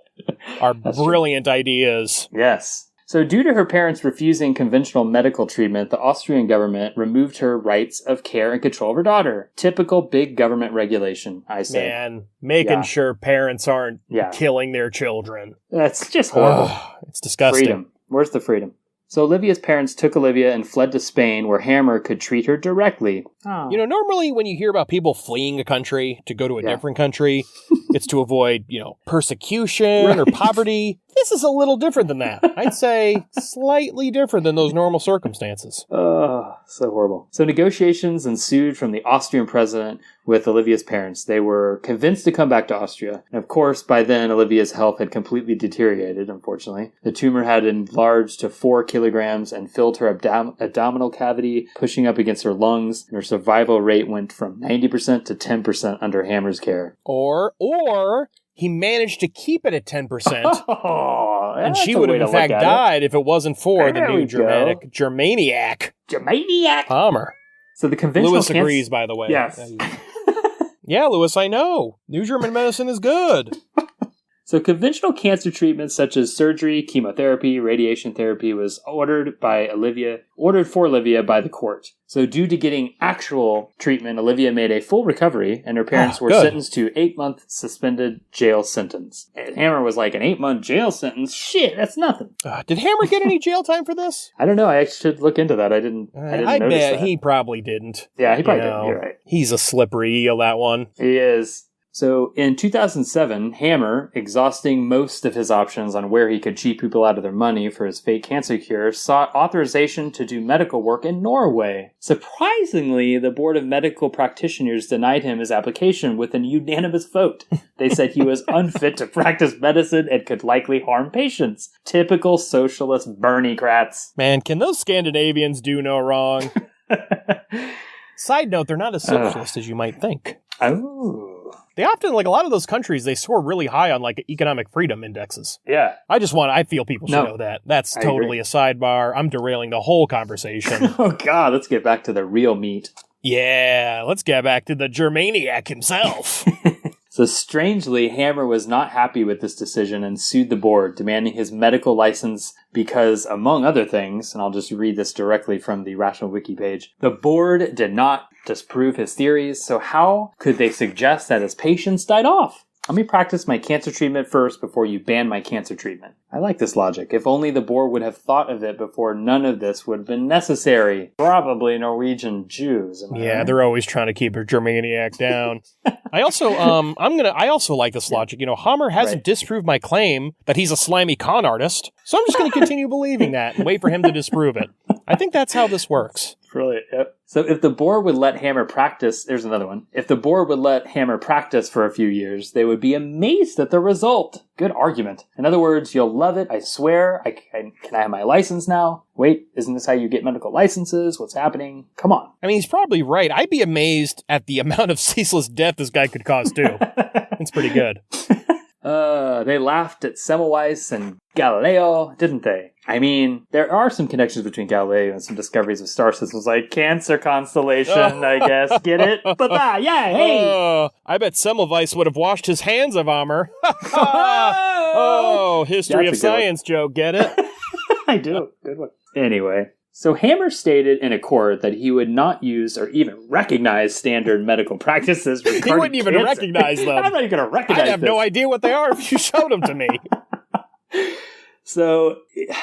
Our brilliant ideas. Yes. So due to her parents refusing conventional medical treatment, the Austrian government removed her rights of care and control of her daughter. Typical big government regulation, I say. Man, making sure parents aren't killing their children. That's just horrible. It's disgusting. Freedom. Where's the freedom? So Olivia's parents took Olivia and fled to Spain, where Hammer could treat her directly. Oh. Normally when you hear about people fleeing a country to go to a different country, it's to avoid, persecution or poverty. This is a little different than that. I'd say slightly different than those normal circumstances. Oh, so horrible. So negotiations ensued from the Austrian president with Olivia's parents. They were convinced to come back to Austria. And of course, by then, Olivia's health had completely deteriorated, unfortunately. The tumor had enlarged to 4 kilograms and filled her abdominal cavity, pushing up against her lungs. And her survival rate went from 90% to 10% under Hammer's care. Or he managed to keep it at 10%. And she would have, in fact, died if it wasn't for the new Germaniac. Hammer. So the conventional... Lewis agrees, by the way. Yes. Yeah, Lewis, I know. New German medicine is good. So conventional cancer treatments such as surgery, chemotherapy, radiation therapy was ordered for Olivia by the court. So due to getting actual treatment, Olivia made a full recovery, and her parents were sentenced to 8-month suspended jail sentence. And Hammer was like, an 8-month jail sentence? Shit, that's nothing. Did Hammer get any jail time for this? I don't know. I should look into that. I didn't I notice bet that. He probably didn't. Yeah, he probably didn't. You're right. He's a slippery eel, that one. He is. So in 2007, Hammer, exhausting most of his options on where he could cheat people out of their money for his fake cancer cure, sought authorization to do medical work in Norway. Surprisingly, the Board of Medical Practitioners denied him his application with an unanimous vote. They said he was unfit to practice medicine and could likely harm patients. Typical socialist Bernie-crats. Man, can those Scandinavians do no wrong? Side note, they're not as socialist as you might think. Oh. They often, a lot of those countries, they score really high on, economic freedom indexes. Yeah. I feel people should know that. That's totally a sidebar. I'm derailing the whole conversation. Oh, God, let's get back to the real meat. Yeah, let's get back to the Germaniac himself. So strangely, Hammer was not happy with this decision and sued the board, demanding his medical license because, among other things, and I'll just read this directly from the Rational Wiki page, the board did not disprove his theories, so how could they suggest that his patients died off? Let me practice my cancer treatment first before you ban my cancer treatment. I like this logic. If only the board would have thought of it before, none of this would have been necessary. Probably Norwegian Jews. Yeah, they're always trying to keep a Germaniac down. I also, I also like this logic. Hammer hasn't disproved my claim that he's a slimy con artist, so I'm just going to continue believing that and wait for him to disprove it. I think that's how this works. Brilliant. Yep. So if the board would let Hammer practice, there's another one. If the board would let Hammer practice for a few years, they would be amazed at the result. Good argument. In other words, you'll love it. I swear. Can I have my license now? Wait, isn't this how you get medical licenses? What's happening? Come on. I mean, he's probably right. I'd be amazed at the amount of ceaseless death this guy could cause too. It's pretty good. They laughed at Semmelweis and Galileo, didn't they? I mean, there are some connections between Galileo and some discoveries of star systems, like Cancer constellation, I guess. Get it? But yeah, hey! I bet Semmelweis would have washed his hands of Hammer. History of science joke, get it? I do. Good one. Anyway. So Hammer stated in a court that he would not use or even recognize standard medical practices regarding He wouldn't even recognize them. I'm not even going to recognize I have no idea what they are if you showed them to me. So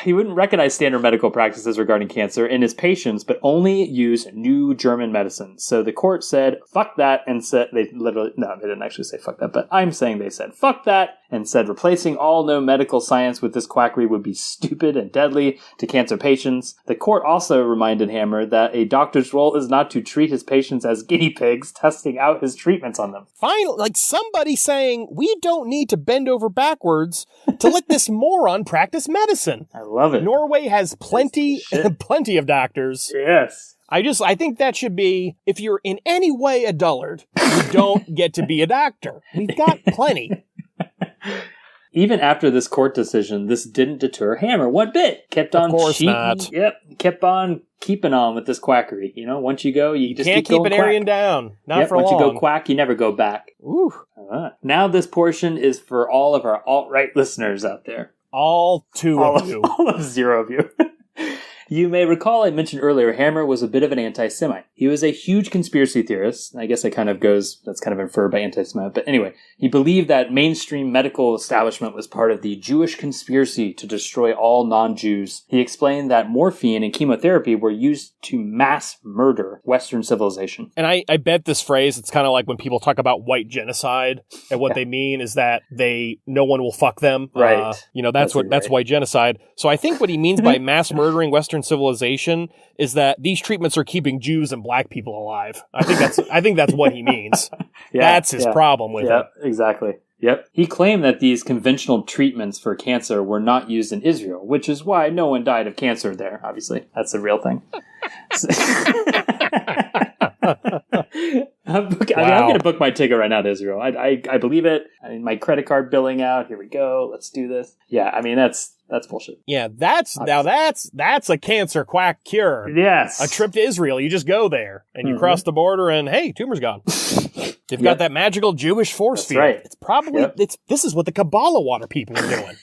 he wouldn't recognize standard medical practices regarding cancer in his patients, but only use new German medicine. So the court said, fuck that, and said, they didn't actually say fuck that, but I'm saying they said fuck that, and said replacing all known medical science with this quackery would be stupid and deadly to cancer patients. The court also reminded Hammer that a doctor's role is not to treat his patients as guinea pigs, testing out his treatments on them. Finally, like somebody saying, we don't need to bend over backwards to let this moron practice medicine. I love it. Norway has plenty of doctors. Yes. I think that should be, if you're in any way a dullard, you don't get to be a doctor. We've got plenty. Even after this court decision, this didn't deter Hammer one bit. Kept on cheating. Not. Yep. Kept on keeping on with this quackery. You know, once you go, you just can't keep an Aryan down. Not for long. Once you go quack, you never go back. Ooh. Now this portion is for all of our alt-right listeners out there. All two of you. All of zero of you. You may recall I mentioned earlier, Hammer was a bit of an anti-Semite. He was a huge conspiracy theorist. I guess that's kind of inferred by anti-Semite. But anyway, he believed that mainstream medical establishment was part of the Jewish conspiracy to destroy all non-Jews. He explained that morphine and chemotherapy were used to mass murder Western civilization. And I bet this phrase, it's kind of like when people talk about white genocide, and what they mean is that no one will fuck them. Right. That's white genocide. So I think what he means by mass murdering Western civilization is that these treatments are keeping Jews and black people alive. I think that's what he means. That's his problem with it. Exactly. Yep. He claimed that these conventional treatments for cancer were not used in Israel, which is why no one died of cancer there, obviously. That's the real thing. I'm going to book my ticket right now to Israel. I believe it. I mean, my credit card billing out. Here we go. Let's do this. Yeah, I mean, that's bullshit. Yeah, that's a cancer quack cure. Yes. A trip to Israel. You just go there and you cross the border and hey, tumor's gone. They've got that magical Jewish force field. Right. It's probably this is what the Kabbalah water people are doing.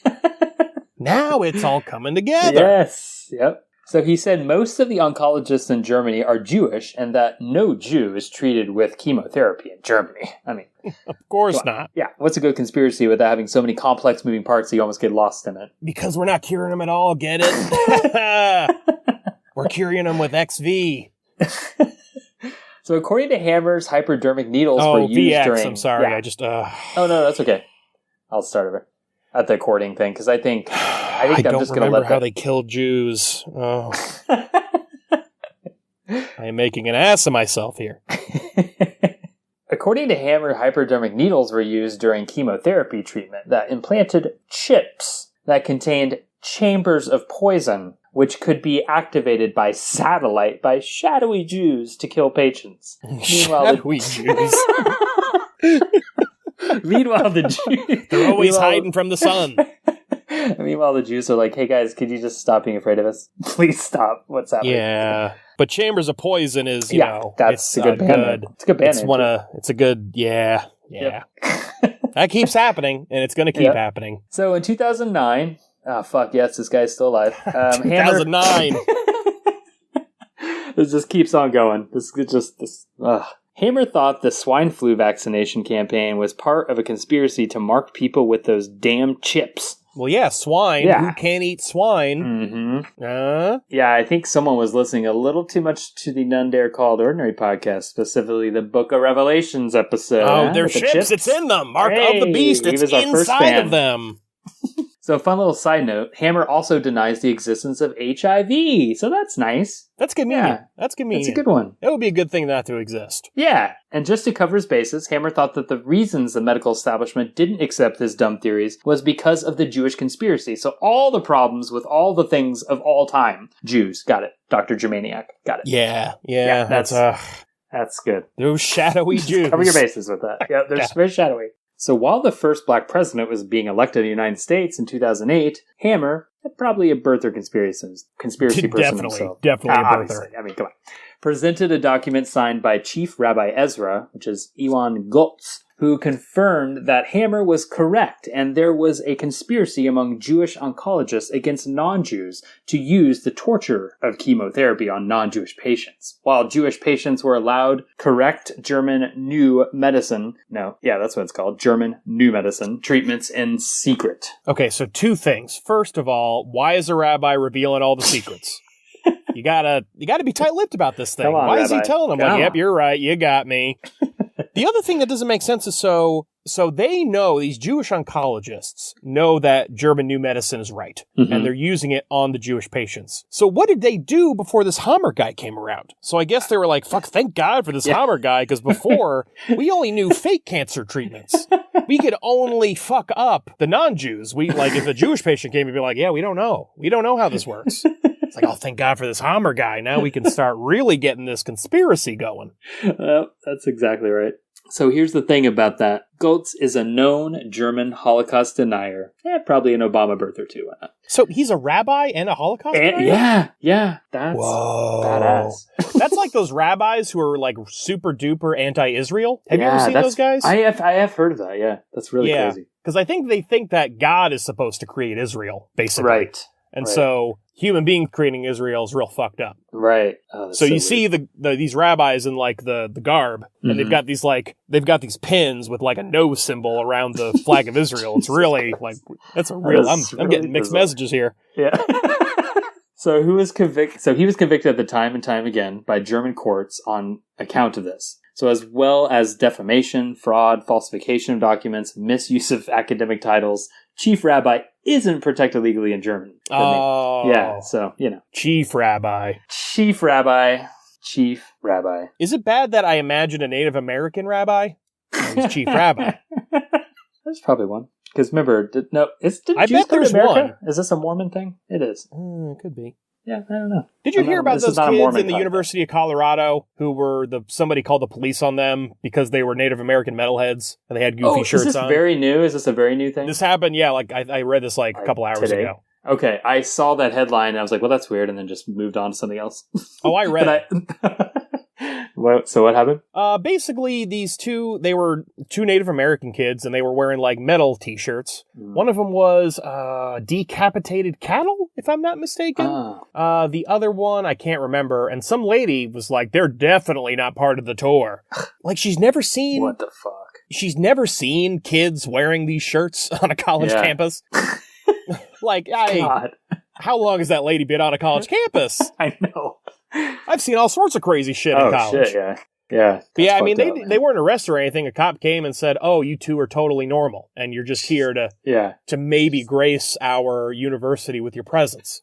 Now it's all coming together. Yes. Yep. So he said most of the oncologists in Germany are Jewish and that no Jew is treated with chemotherapy in Germany. I mean, of course not. Yeah. What's a good conspiracy without having so many complex moving parts that you almost get lost in it? Because we're not curing them at all, get it? We're curing them with XV. So according to Hammer's, hypodermic needles were used VX, during... I'm sorry, Yeah. I just... Oh, no, that's okay. I'll start over at the courting thing, because I think I'm just going to let that... I don't remember how they killed Jews. Oh. I am making an ass of myself here. According to Hammer, hypodermic needles were used during chemotherapy treatment that implanted chips that contained chambers of poison, which could be activated by satellite by shadowy Jews to kill patients. Shadowy Jews. Meanwhile, the Jews... They're always hiding from the sun. Meanwhile, the Jews are like, hey guys, could you just stop being afraid of us? Please stop. What's happening? Yeah. But Chambers of Poison is, that's a good band. It's a good band. It's a good, yeah. Yep. That keeps happening, and it's going to keep happening. So in 2009... Oh, fuck, yes, this guy's still alive. 2009. This just keeps on going. Hammer thought the swine flu vaccination campaign was part of a conspiracy to mark people with those damn chips. Well, yeah, swine. Yeah. Who can't eat swine? Mm-hmm. Yeah, I think someone was listening a little too much to the None Dare Called Ordinary podcast, specifically the Book of Revelations episode. Oh, they're chips. It's in them. Mark of the beast. It's inside of them. So, fun little side note, Hammer also denies the existence of HIV, so that's nice. That's convenient. Yeah. That's convenient. That's a good one. It would be a good thing not to exist. Yeah, and just to cover his bases, Hammer thought that the reasons the medical establishment didn't accept his dumb theories was because of the Jewish conspiracy. So all the problems with all the things of all time, Jews, got it. Dr. Germaniac, got it. Yeah, that's good. Those shadowy Jews. Cover your bases with that. Yeah, they're very shadowy. So while the first black president was being elected in the United States in 2008, Hammer had probably a birther conspiracy person himself. Definitely a birther. I mean, come on. Presented a document signed by Chief Rabbi Ezra, which is Iwan Gotz, who confirmed that Hammer was correct and there was a conspiracy among Jewish oncologists against non-Jews to use the torture of chemotherapy on non-Jewish patients, while Jewish patients were allowed correct German New Medicine, that's what it's called, German New Medicine treatments in secret. Okay, so two things. First of all, why is a rabbi revealing all the secrets? You gotta be tight-lipped about this thing. Come on, why Rabbi. is he telling them? Like, yep, you're right, you got me. The other thing that doesn't make sense is so they know, these Jewish oncologists know that German New Medicine is right, and they're using it on the Jewish patients. So what did they do before this Hammer guy came around? So I guess they were like, fuck, thank God for this Hammer guy, because before, we only knew fake cancer treatments. We could only fuck up the non-Jews. If a Jewish patient came, we'd be like, yeah, we don't know. We don't know how this works. It's like, oh, thank God for this Hammer guy. Now we can start really getting this conspiracy going. That's exactly right. So here's the thing about that. Goltz is a known German Holocaust denier. Probably an Obama birth or two. Why not? So he's a rabbi and a Holocaust denier? Yeah. That's badass. That's like those rabbis who are like super duper anti-Israel. Have you ever seen those guys? I have heard of that, yeah. That's really crazy. Because I think they think that God is supposed to create Israel, basically. Right. And so human beings creating Israel is real fucked up. Right. So you see these rabbis in like the garb, and they've got these pins with like a nose symbol around the flag of Israel. It's really like I'm getting mixed messages here. Yeah. So he was convicted at the time and time again by German courts on account of this. So as well as defamation, fraud, falsification of documents, misuse of academic titles, chief rabbi isn't protected legally in Germany. Oh. Yeah, so, Chief rabbi. Chief rabbi. Is it bad that I imagine a Native American rabbi? He's chief rabbi. There's probably one. Because remember, I bet there's one. Is this a Mormon thing? It is. It could be. Yeah, I don't know. Did you hear about those kids in the University of Colorado who were somebody called the police on them because they were Native American metalheads and they had goofy shirts on? Is this very new? Is this a very new thing? This happened, yeah. Like I read this like a couple hours ago. Okay, I saw that headline and I was like, well, that's weird, and then just moved on to something else. Oh, I read it. So what happened? Basically, they were two Native American kids, and they were wearing like metal t-shirts. One of them was decapitated cattle, if I'm not mistaken. The other one, I can't remember. And some lady was like, they're definitely not part of the tour. Like, she's never seen... What the fuck? She's never seen kids wearing these shirts on a college campus. Like, God. How long has that lady been on a college campus? I know. I've seen all sorts of crazy shit in college. Shit, yeah. Yeah. But yeah, I mean, they weren't arrested or anything. A cop came and said, oh, you two are totally normal, and you're just here to maybe grace our university with your presence.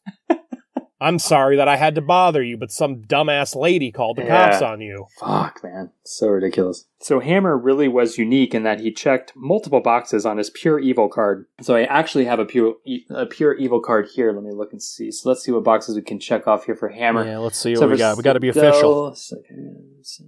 I'm sorry that I had to bother you, but some dumbass lady called the cops on you. Fuck, man. So ridiculous. So Hammer really was unique in that he checked multiple boxes on his pure evil card. So I actually have a pure evil card here. Let me look and see. So let's see what boxes we can check off here for Hammer. Yeah, let's see what we got. We got to be official.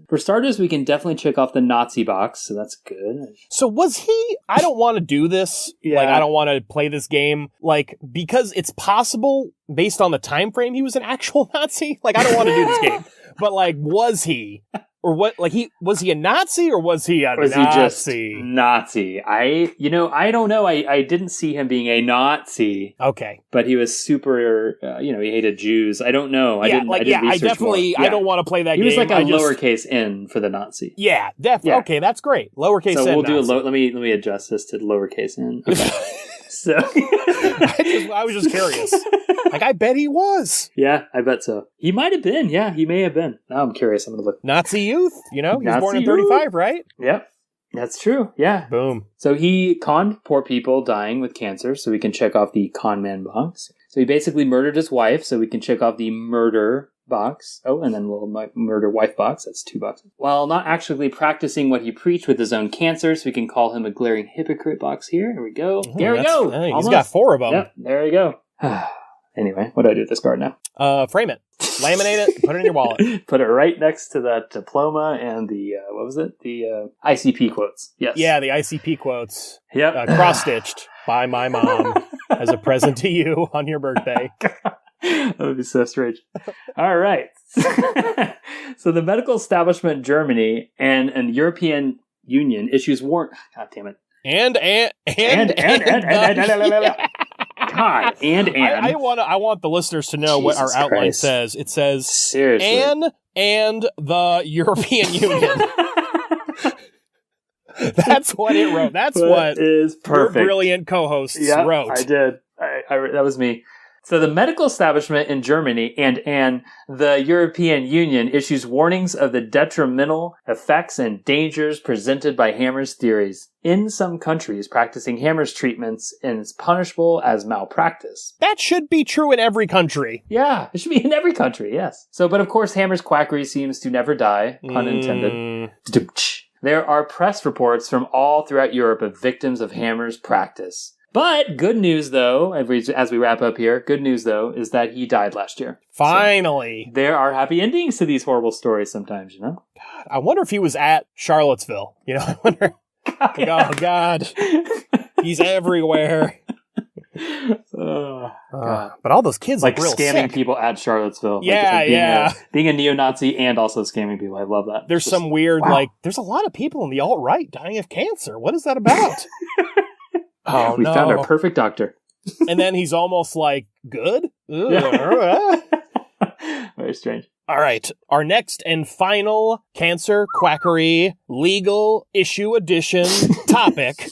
For starters, we can definitely check off the Nazi box, so that's good. So was he... I don't want to do this. Yeah. Like, I don't want to play this game. Like, because it's possible, based on the time frame, he was an actual Nazi. Like, I don't want to do this game. But, like, was he... Or what? Like, was he a Nazi or was he a Nazi? He just Nazi? I don't know. I didn't see him being a Nazi. Okay, but he was super. He hated Jews. I don't know. I don't want to play that game. He was like a lowercase n for the Nazi. Yeah, definitely. Yeah. Okay, that's great. Lowercase n. So we'll do let me adjust this to lowercase n. Okay. So I was just curious. Like, I bet he was. Yeah, I bet so. He might have been. Yeah, he may have been. Now I'm curious. I'm going to look. Nazi youth. He was born in 35, right? Yep. That's true. Yeah. Boom. So he conned poor people dying with cancer, so we can check off the con man box. So he basically murdered his wife, so we can check off the murder box. Oh, and then a little murder wife box. That's 2 boxes. While not actually practicing what he preached with his own cancer, so we can call him a glaring hypocrite box here. Here we go. There we go. Hey, he's got 4 of them. Yep. There we go. Anyway, what do I do with this card now? Frame it. Laminate it. Put it in your wallet. Put it right next to that diploma and the, what was it? The ICP quotes. Yes. Yeah, the ICP quotes. Yep. Cross-stitched by my mom as a present to you on your birthday. That would be so strange. All right. So the medical establishment in Germany and European Union issues warn. God damn it. And God, I want the listeners to know what our Jesus outline Christ. says. It says, Seriously. and the European Union. That's what it wrote. That's what is perfect. Your brilliant co-hosts wrote. I did. That was me. So the medical establishment in Germany and the European Union issues warnings of the detrimental effects and dangers presented by Hammer's theories. In some countries, practicing Hammer's treatments is punishable as malpractice. That should be true in every country. Yeah, it should be in every country, yes. So, but of course, Hammer's quackery seems to never die, pun intended. There are press reports from all throughout Europe of victims of Hammer's practice. But good news, though, as we wrap up here, good news, though, is that he died last year. Finally. So there are happy endings to these horrible stories sometimes, you know? God, I wonder if he was at Charlottesville. You know, I wonder. Oh, God. He's everywhere. But all those kids like look real scamming sick. people at Charlottesville. Yeah, being a neo-Nazi and also scamming people. I love that. There's some weird, there's a lot of people in the alt-right dying of cancer. What is that about? Oh, we found our perfect doctor. And then he's almost like, good? Yeah. Very strange. All right. Our next and final cancer quackery legal issue edition topic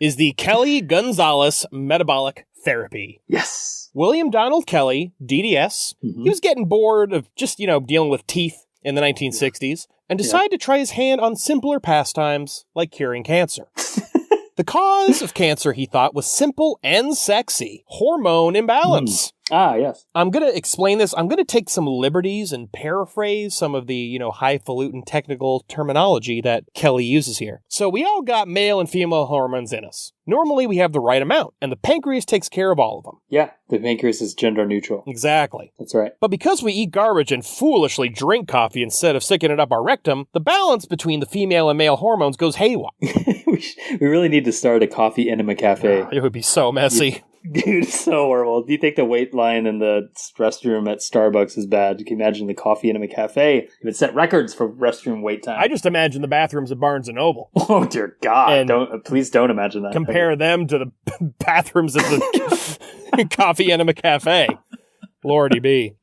is the Kelly Gonzalez metabolic therapy. Yes. William Donald Kelly, DDS, he was getting bored of just, dealing with teeth in the 1960s and decided to try his hand on simpler pastimes like curing cancer. The cause of cancer, he thought, was simple and sexy. Hormone imbalance. Ah, yes. I'm going to explain this. I'm going to take some liberties and paraphrase some of the, highfalutin technical terminology that Kelly uses here. So we all got male and female hormones in us. Normally, we have the right amount, and the pancreas takes care of all of them. Yeah, the pancreas is gender neutral. Exactly. That's right. But because we eat garbage and foolishly drink coffee instead of sticking it up our rectum, the balance between the female and male hormones goes haywire. We really need to start a coffee enema cafe. It would be so messy. Dude, it's so horrible. Do you think the wait line in the restroom at Starbucks is bad? You can imagine the coffee enema cafe. It would set records for restroom wait time. I just imagine the bathrooms at Barnes & Noble. Oh, dear God. Please don't imagine that. Compare them to the bathrooms at the coffee enema cafe. Lordy be.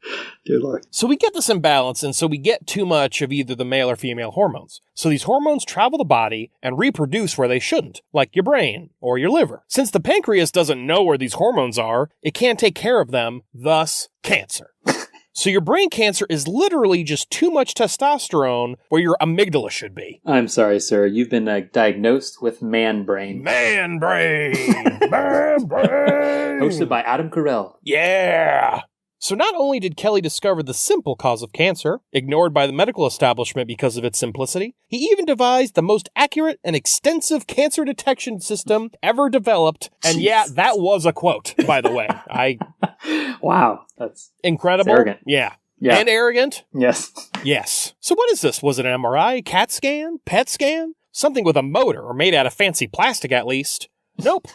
Dear Lord. So we get this imbalance, and so we get too much of either the male or female hormones. So these hormones travel the body and reproduce where they shouldn't, like your brain or your liver. Since the pancreas doesn't know where these hormones are, it can't take care of them, thus cancer. So your brain cancer is literally just too much testosterone where your amygdala should be. I'm sorry, sir. You've been diagnosed with man brain. Man brain! Man brain! Hosted by Adam Carell. Yeah! So not only did Kelly discover the simple cause of cancer, ignored by the medical establishment because of its simplicity, he even devised the most accurate and extensive cancer detection system ever developed. And yeah, that was a quote, by the way. Wow. That's incredible. That's arrogant. Yeah. Yeah. And arrogant? Yes. Yes. So what is this? Was it an MRI, CAT scan, PET scan? Something with a motor, or made out of fancy plastic at least. Nope.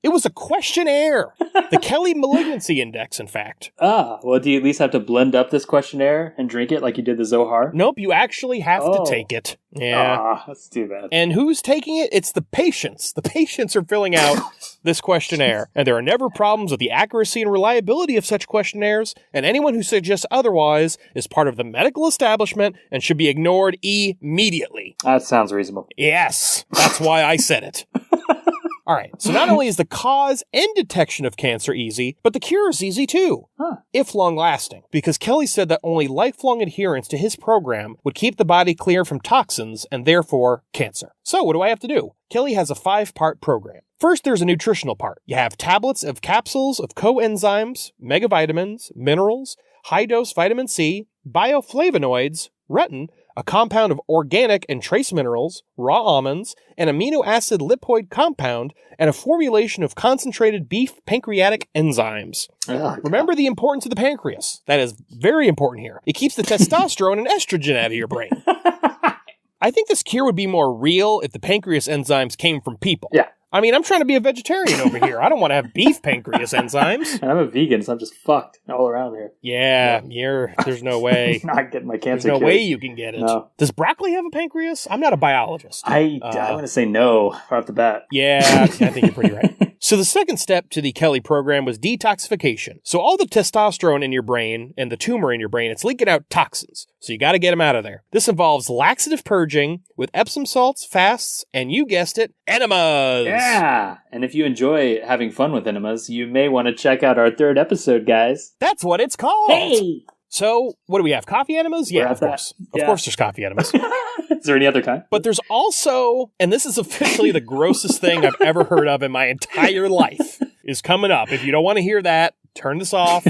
It was a questionnaire. The Kelly Malignancy Index, in fact. Ah, well, do you at least have to blend up this questionnaire and drink it like you did the Zohar? Nope, you actually have to take it. Yeah. Ah, that's too bad. And who's taking it? It's the patients. The patients are filling out this questionnaire. And there are never problems with the accuracy and reliability of such questionnaires. And anyone who suggests otherwise is part of the medical establishment and should be ignored immediately. That sounds reasonable. Yes, that's why I said it. All right, so not only is the cause and detection of cancer easy, but the cure is easy too, if long-lasting, because Kelly said that only lifelong adherence to his program would keep the body clear from toxins and therefore cancer. So what do I have to do? Kelly has a 5-part program. First, there's a nutritional part. You have tablets of capsules of coenzymes, megavitamins, minerals, high-dose vitamin C, bioflavonoids, retin, a compound of organic and trace minerals, raw almonds, an amino acid lipoid compound, and a formulation of concentrated beef pancreatic enzymes. Remember the importance of the pancreas. That is very important here. It keeps the testosterone and estrogen out of your brain. I think this cure would be more real if the pancreas enzymes came from people. Yeah. I mean, I'm trying to be a vegetarian over here. I don't want to have beef pancreas enzymes. And I'm a vegan, so I'm just fucked all around here. Yeah, there's no way. Not getting my cancer. There's no way you can get it. No. Does broccoli have a pancreas? I'm not a biologist. I want to say no right off the bat. Yeah, I think you're pretty right. So the second step to the Kelly program was detoxification. So all the testosterone in your brain and the tumor in your brain, it's leaking out toxins. So you got to get them out of there. This involves laxative purging with Epsom salts, fasts, and you guessed it, enemas. Yeah. And if you enjoy having fun with enemas, you may want to check out our third episode, guys. That's what it's called. Hey! So, what do we have? Coffee enemas? Yeah, of course. Of course there's coffee enemas. Is there any other kind? But there's also, and this is officially the grossest thing I've ever heard of in my entire life, is coming up. If you don't want to hear that, turn this off.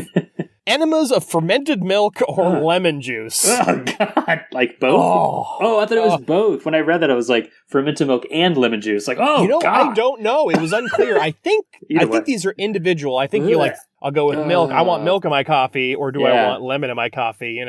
Enemas of fermented milk or lemon juice. Oh, God. Like both? Oh, I thought it was both. When I read that, I was like, fermented milk and lemon juice. Like, God. I don't know. It was unclear. I think these are individual. I think I'll go with milk. I want milk in my coffee, or do I want lemon in my coffee?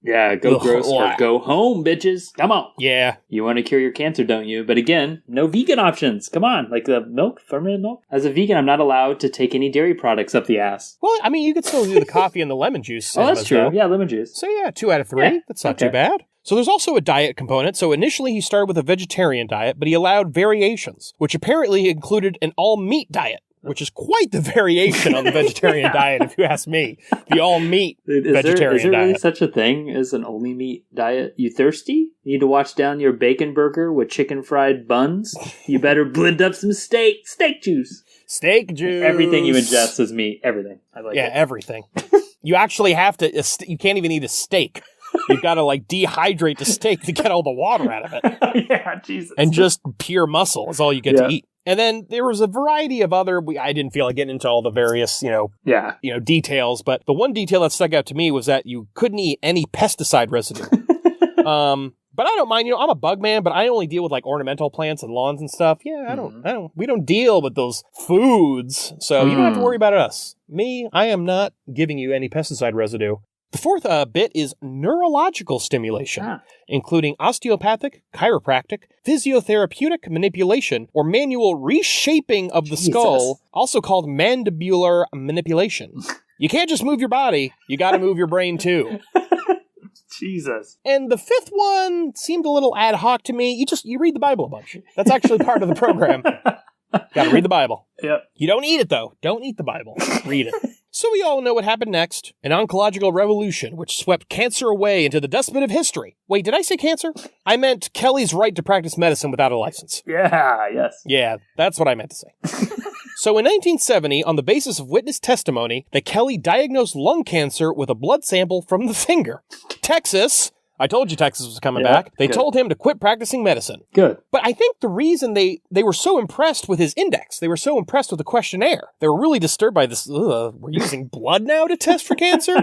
Yeah, go gross or go home, bitches. Come on. Yeah. You want to cure your cancer, don't you? But again, no vegan options. Come on. Like the milk, fermented milk. As a vegan, I'm not allowed to take any dairy products up the ass. Well, I mean, you could still do the coffee and the lemon juice. Oh, that's true. Though. Yeah, lemon juice. So yeah, 2 out of 3. Yeah. That's not too bad. So there's also a diet component. So initially he started with a vegetarian diet, but he allowed variations, which apparently included an all-meat diet, which is quite the variation on the vegetarian diet, if you ask me. The all-meat vegetarian diet. Is there really such a thing as an only meat diet? You thirsty? You need to wash down your bacon burger with chicken fried buns? You better blend up some steak juice. Steak juice. Everything you ingest is meat. Everything. I like it. Everything. You actually have to, you can't even eat a steak. You've got to dehydrate the steak to get all the water out of it. Yeah, Jesus. And just pure muscle is all you get to eat. And then there was a variety of other, I didn't feel like getting into all the various, details, but the one detail that stuck out to me was that you couldn't eat any pesticide residue. But I don't mind, I'm a bug man, but I only deal with ornamental plants and lawns and stuff. Yeah, we don't deal with those foods. So you don't have to worry about us. Me, I am not giving you any pesticide residue. The fourth bit is neurological stimulation, including osteopathic, chiropractic, physiotherapeutic manipulation, or manual reshaping of the skull, also called mandibular manipulation. You can't just move your body, you got to move your brain too. Jesus. And the fifth one seemed a little ad hoc to me. You read the Bible a bunch. That's actually part of the program. Got to read the Bible. Yep. You don't eat it, though. Don't eat the Bible. Read it. So we all know what happened next. An oncological revolution which swept cancer away into the dustbin of history. Wait, did I say cancer? I meant Kelly's right to practice medicine without a license. Yeah, yes. Yeah, that's what I meant to say. So in 1970, on the basis of witness testimony, that Kelly diagnosed lung cancer with a blood sample from the finger. Texas... I told you Texas was coming back. They told him to quit practicing medicine. Good. But I think the reason they were so impressed with his index, they were so impressed with the questionnaire, they were really disturbed by this, we're using blood now to test for cancer?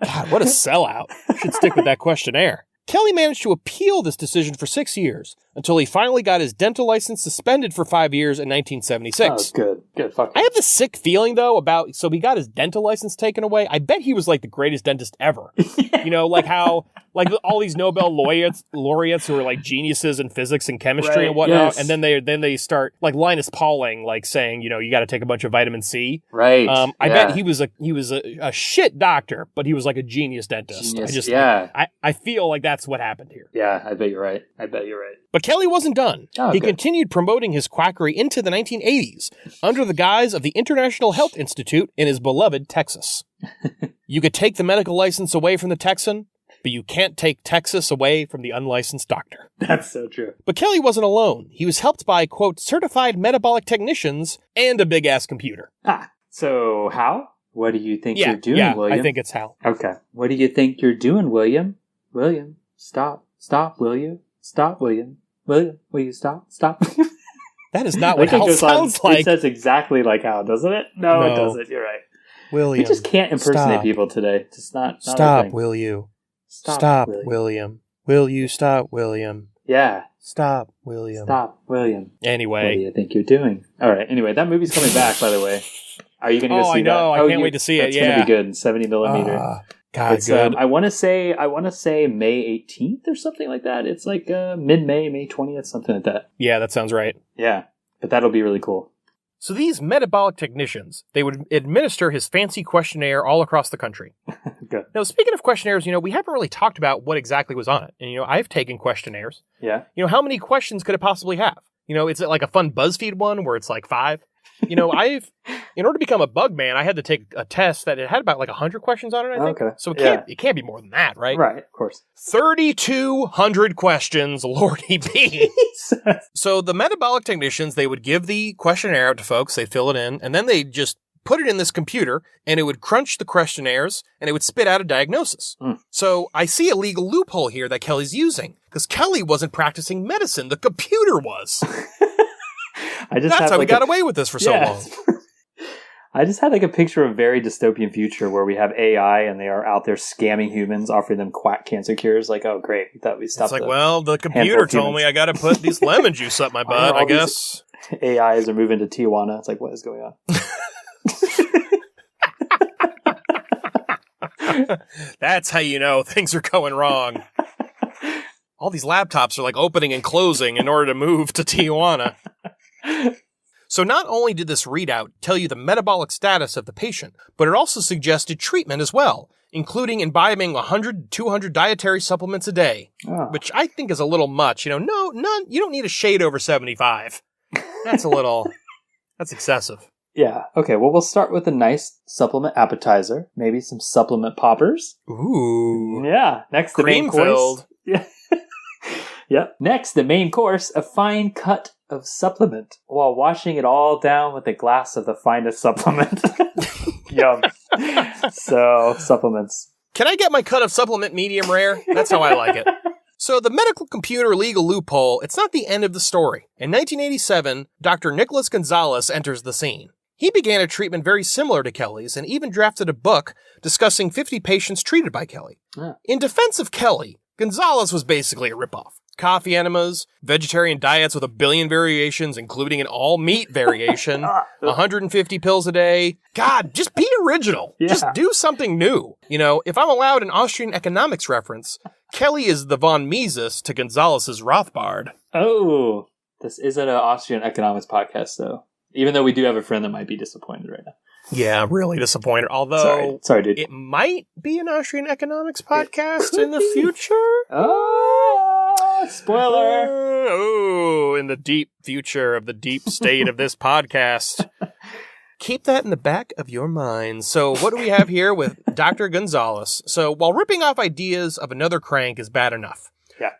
God, what a sellout. Should stick with that questionnaire. Kelly managed to appeal this decision for 6 years, until he finally got his dental license suspended for 5 years in 1976. Oh, good. Good. Fuck. I have this sick feeling, though, so he got his dental license taken away. I bet he was the greatest dentist ever. How all these Nobel laureates who are geniuses in physics and chemistry and whatnot, and then they start Linus Pauling saying, you got to take a bunch of vitamin C. Right. I bet he was a shit doctor, but he was a genius dentist. I feel like that's what happened here. Yeah, I bet you're right. But Kelly wasn't done. He continued promoting his quackery into the 1980s under the guise of the International Health Institute in his beloved Texas. You could take the medical license away from the Texan, but you can't take Texas away from the unlicensed doctor. That's so true. But Kelly wasn't alone. He was helped by, quote, certified metabolic technicians and a big-ass computer. So how? What do you think you're doing, William? I think it's how. Okay. What do you think you're doing, William? William, stop. Stop, will you? Stop, William. William, will you stop? Stop. That is not what how sounds like. It says exactly like how, doesn't it? No, it doesn't. You're right. William, we just can't impersonate people today. Just not stop, will you? Stop, William. Will you stop, William? Yeah. Stop, William. Stop, William. Anyway. What do you think you're doing? All right. Anyway, that movie's coming back, by the way. Are you going to go see that? I know. I can't wait to see it. It's going to be good in 70 millimeter. God, it's, good. I want to say May 18th or something like that. It's mid-May, May 20th, something like that. Yeah, that sounds right. Yeah. but that'll be really cool. So these metabolic technicians, they would administer his fancy questionnaire all across the country. Good. Now, speaking of questionnaires, we haven't really talked about what exactly was on it. And, I've taken questionnaires. Yeah. How many questions could it possibly have? Is it like a fun BuzzFeed one where it's like 5? In order to become a bug man, I had to take a test that it had about like 100 questions on it, I think. Okay. So it can't be more than that, right? Right, of course. 3,200 questions, Lordy be. So the metabolic technicians, they would give the questionnaire out to folks, they'd fill it in, and then they'd just put it in this computer, and it would crunch the questionnaires, and it would spit out a diagnosis. So I see a legal loophole here that Kelly's using, because Kelly wasn't practicing medicine, the computer was. That's how we got away with this for so long. I just had like a picture of a very dystopian future where we have AI and they are out there scamming humans, offering them quack cancer cures. Like, oh, great. We thought we stopped. It's like, well, the computer told me I got to put these lemon juice up my butt, I guess. AIs are moving to Tijuana. It's like, what is going on? That's how you know things are going wrong. All these laptops are like opening and closing in order to move to Tijuana. So not only did this readout tell you the metabolic status of the patient, but it also suggested treatment as well, including imbibing 100 to 200 dietary supplements a day, which I think is a little much. You don't need a shade over 75. That's that's excessive. Yeah. Okay. Well, we'll start with a nice supplement appetizer, maybe some supplement poppers. Ooh. Yeah. Next, the main course. Cream-filled. Yeah. Yep. Next, the main course, a fine cut of supplement while washing it all down with a glass of the finest supplement. Yum. So, supplements. Can I get my cut of supplement medium rare? That's how I like it. So the medical computer legal loophole, it's not the end of the story. In 1987, Dr. Nicholas Gonzalez enters the scene. He began a treatment very similar to Kelly's and even drafted a book discussing 50 patients treated by Kelly. Yeah. In defense of Kelly, Gonzalez was basically a ripoff. Coffee enemas, vegetarian diets with 1 billion variations, including an all-meat variation, 150 pills a day. God, just be original. Yeah. Just do something new. If I'm allowed an Austrian economics reference, Kelly is the von Mises to Gonzalez's Rothbard. Oh, this isn't an Austrian economics podcast, though. Even though we do have a friend that might be disappointed right now. Yeah, really disappointed. Although, sorry, dude. It might be an Austrian economics podcast in the future. Oh, spoiler. In the deep future of the deep state of this podcast. Keep that in the back of your mind. So what do we have here with Dr. Gonzalez? So while ripping off ideas of another crank is bad enough,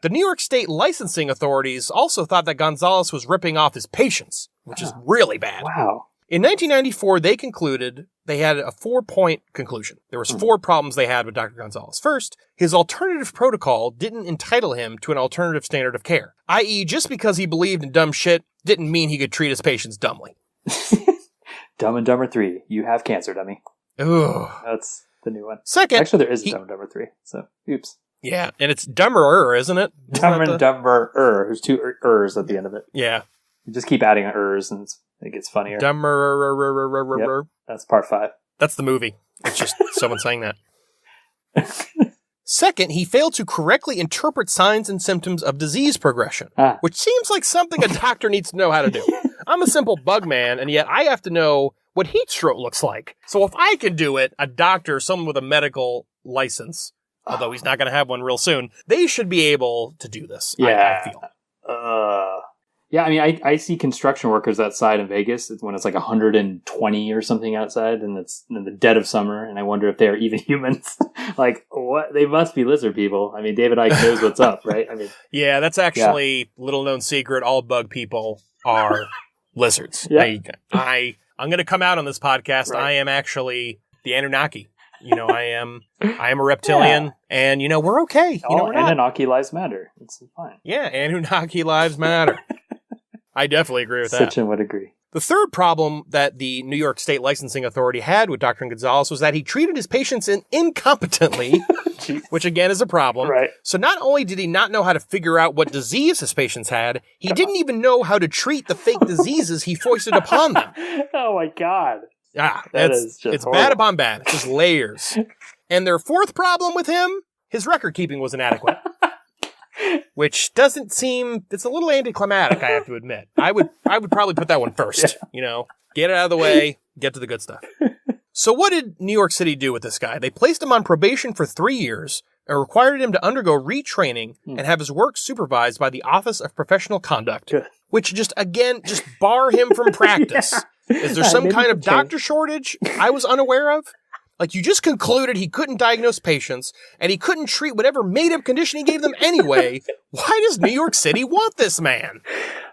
the New York State licensing authorities also thought that Gonzalez was ripping off his patients, which is really bad. Wow. In 1994, they had a 4-point conclusion. There was 4 problems they had with Dr. Gonzalez. First, his alternative protocol didn't entitle him to an alternative standard of care, i.e. just because he believed in dumb shit didn't mean he could treat his patients dumbly. Dumb and Dumber 3. You have cancer, dummy. Ooh. That's the new one. Second. Actually, there is a Dumb and Dumber 3, so oops. Yeah, and it's dumberer, isn't it? Dumb and Dumber-er. There's 2 ers at the end of it. Yeah. You just keep adding ers and it gets funnier. Dumberer. Yep, that's part 5. That's the movie. It's just someone saying that. Second, he failed to correctly interpret signs and symptoms of disease progression, which seems like something a doctor needs to know how to do. I'm a simple bug man, and yet I have to know what heat stroke looks like. So if I can do it, a doctor, someone with a medical license, although he's not going to have one real soon, they should be able to do this, I feel. Yeah, I mean, I see construction workers outside in Vegas when it's like 120 or something outside, and it's in the dead of summer, and I wonder if they're even humans. Like, what? They must be lizard people. I mean, David Icke knows what's up, right? I mean, yeah, that's actually little known secret. All bug people are lizards. Yeah. I'm going to come out on this podcast. Right. I am actually the Anunnaki. I am a reptilian, and we're okay. We're Anunnaki lives matter. It's fine. Yeah, Anunnaki lives matter. I definitely agree with that. Sitchin would agree. The third problem that the New York State Licensing Authority had with Dr. Gonzalez was that he treated his patients incompetently, which again is a problem. Right. So not only did he not know how to figure out what disease his patients had, he didn't even know how to treat the fake diseases he foisted upon them. Oh my God. It's horrible. bad upon bad. It's just layers. And their fourth problem with him, his record keeping was inadequate. which doesn't seem, it's a little anticlimactic, I have to admit. I would probably put that one first, get it out of the way, get to the good stuff. So what did New York City do with this guy? They placed him on probation for 3 years and required him to undergo retraining and have his work supervised by the Office of Professional Conduct, which just bar him from practice. Is there some kind of doctor shortage I was unaware of? Like, you just concluded he couldn't diagnose patients and he couldn't treat whatever made-up condition he gave them anyway. Why does New York City want this man?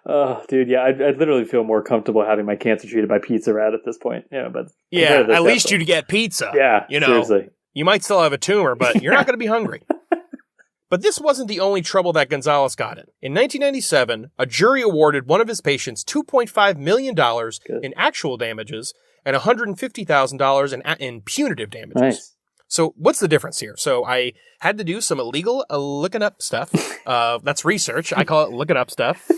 Oh, dude, yeah, I'd literally feel more comfortable having my cancer treated by Pizza Rat at this point. But at least you'd get pizza. Yeah, seriously. You might still have a tumor, but you're not going to be hungry. But this wasn't the only trouble that Gonzalez got in. In 1997, a jury awarded one of his patients $2.5 million in actual damages and $150,000 in punitive damages. Nice. So what's the difference here? So I had to do some illegal looking up stuff. That's research. I call it looking up stuff.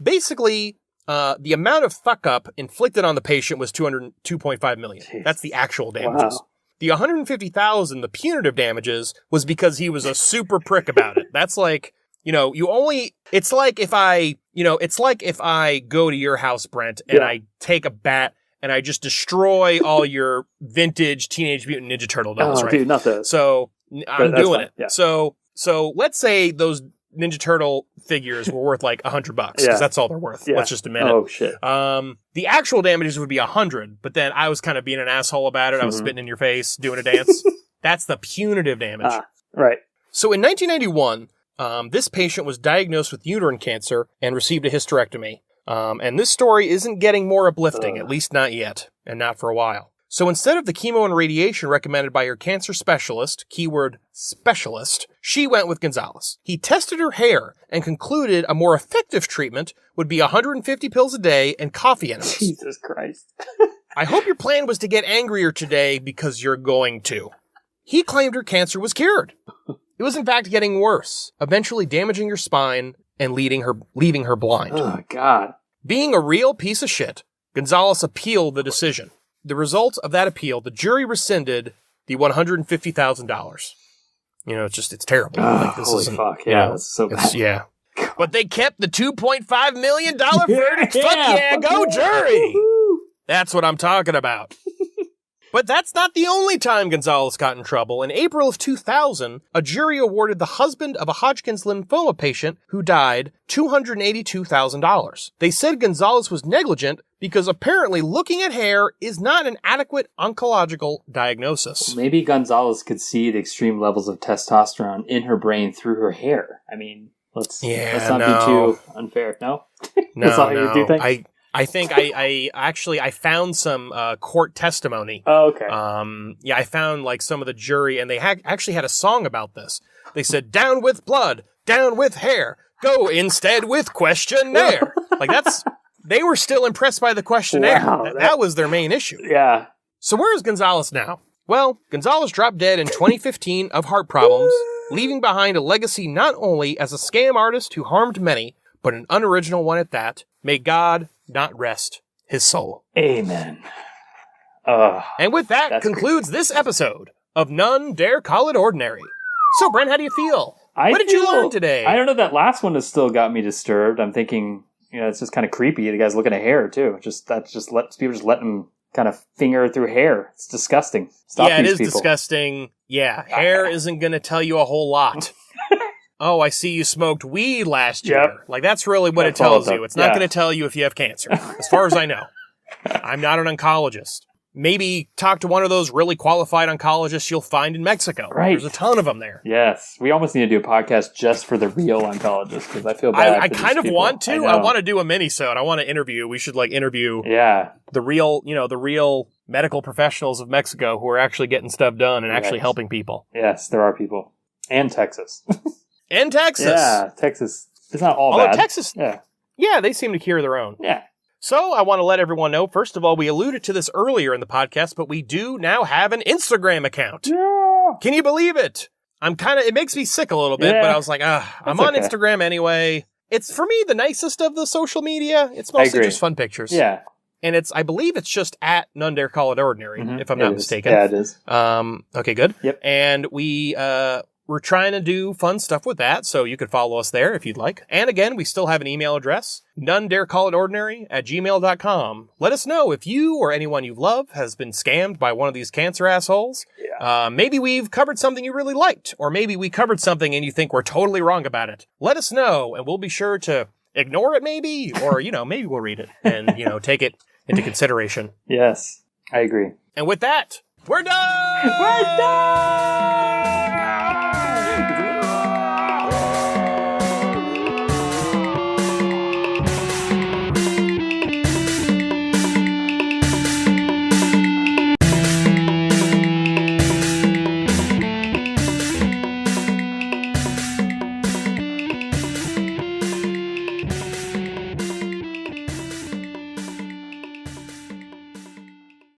Basically, the amount of fuck up inflicted on the patient was $2.5 million. Jeez. That's the actual damages. Wow. The $150,000, the punitive damages, was because he was a super prick about it. That's like, it's like if I go to your house, Brent, and I take a bat and I just destroy all your vintage Teenage Mutant Ninja Turtle dolls, right? Dude, not those. So I'm doing it. Yeah. So let's say those Ninja Turtle figures were worth like $100 because that's all they're worth. Yeah. Let's just admit it. Oh shit. The actual damages would be $100, but then I was kind of being an asshole about it. I was spitting in your face, doing a dance. That's the punitive damage. Right. So in 1991, this patient was diagnosed with uterine cancer and received a hysterectomy. And this story isn't getting more uplifting, at least not yet, and not for a while. So instead of the chemo and radiation recommended by her cancer specialist, keyword specialist, she went with Gonzalez. He tested her hair and concluded a more effective treatment would be 150 pills a day and coffee enemas. Jesus Christ. I hope your plan was to get angrier today because you're going to. He claimed her cancer was cured. It was in fact getting worse, eventually damaging her spine and leaving her blind. Oh, God. Being a real piece of shit, Gonzalez appealed the decision. The result of that appeal, the jury rescinded the $150,000. It's terrible. Holy fuck. Yeah, that's so bad. Yeah. But they kept the $2.5 million verdict. Fuck yeah, go jury. Woo-hoo. That's what I'm talking about. But that's not the only time Gonzalez got in trouble. In April of 2000, a jury awarded the husband of a Hodgkin's lymphoma patient who died $282,000. They said Gonzalez was negligent because apparently looking at hair is not an adequate oncological diagnosis. Maybe Gonzalez could see the extreme levels of testosterone in her brain through her hair. I mean, let's not be too unfair. No? That's not what you do think? I think I found some court testimony. Oh, okay. I found like some of the jury, and they actually had a song about this. They said, "Down with blood, down with hair, go instead with questionnaire." They were still impressed by the questionnaire. Wow, that was their main issue. Yeah. So where is Gonzalez now? Well, Gonzalez dropped dead in 2015 of heart problems, leaving behind a legacy not only as a scam artist who harmed many, but an unoriginal one at that. May God not rest his soul. Amen. And with that concludes this episode of None Dare Call It Ordinary. So, Brent, how do you feel? What did you learn today? I don't know. That last one has still got me disturbed. I'm thinking, it's just kind of creepy. The guy's looking at hair, too. People just let him kind of finger through hair. It's disgusting. Stop these people. It is disgusting. Yeah, hair isn't going to tell you a whole lot. Oh, I see you smoked weed last year. Yep. Like, that's really what it tells you. It's not going to tell you if you have cancer, as far as I know. I'm not an oncologist. Maybe talk to one of those really qualified oncologists you'll find in Mexico. Right. There's a ton of them there. Yes. We almost need to do a podcast just for the real oncologists, because I feel bad I kind of want to. I want to do a mini-sode. I want to interview. We should, interview the real medical professionals of Mexico who are actually getting stuff done and actually helping people. Yes, there are people. And Texas. And Texas. Yeah, Texas. It's not all bad. Texas. Yeah, they seem to cure their own. Yeah. So I want to let everyone know, first of all, we alluded to this earlier in the podcast, but we do now have an Instagram account. Yeah. Can you believe it? It makes me sick a little bit, but I was like, I'm on Instagram anyway. It's, for me, the nicest of the social media. It's mostly just fun pictures. Yeah. And I believe it's just at None Dare Call It Ordinary, if I'm not mistaken. Yeah, it is. Okay, good. Yep. And we we're trying to do fun stuff with that, so you could follow us there if you'd like. And again, we still have an email address, nonedarecallitordinary@gmail.com. Let us know if you or anyone you love has been scammed by one of these cancer assholes. Yeah. Maybe we've covered something you really liked, or maybe we covered something and you think we're totally wrong about it. Let us know, and we'll be sure to ignore it maybe, or, maybe we'll read it and, take it into consideration. Yes, I agree. And with that, we're done! We're done!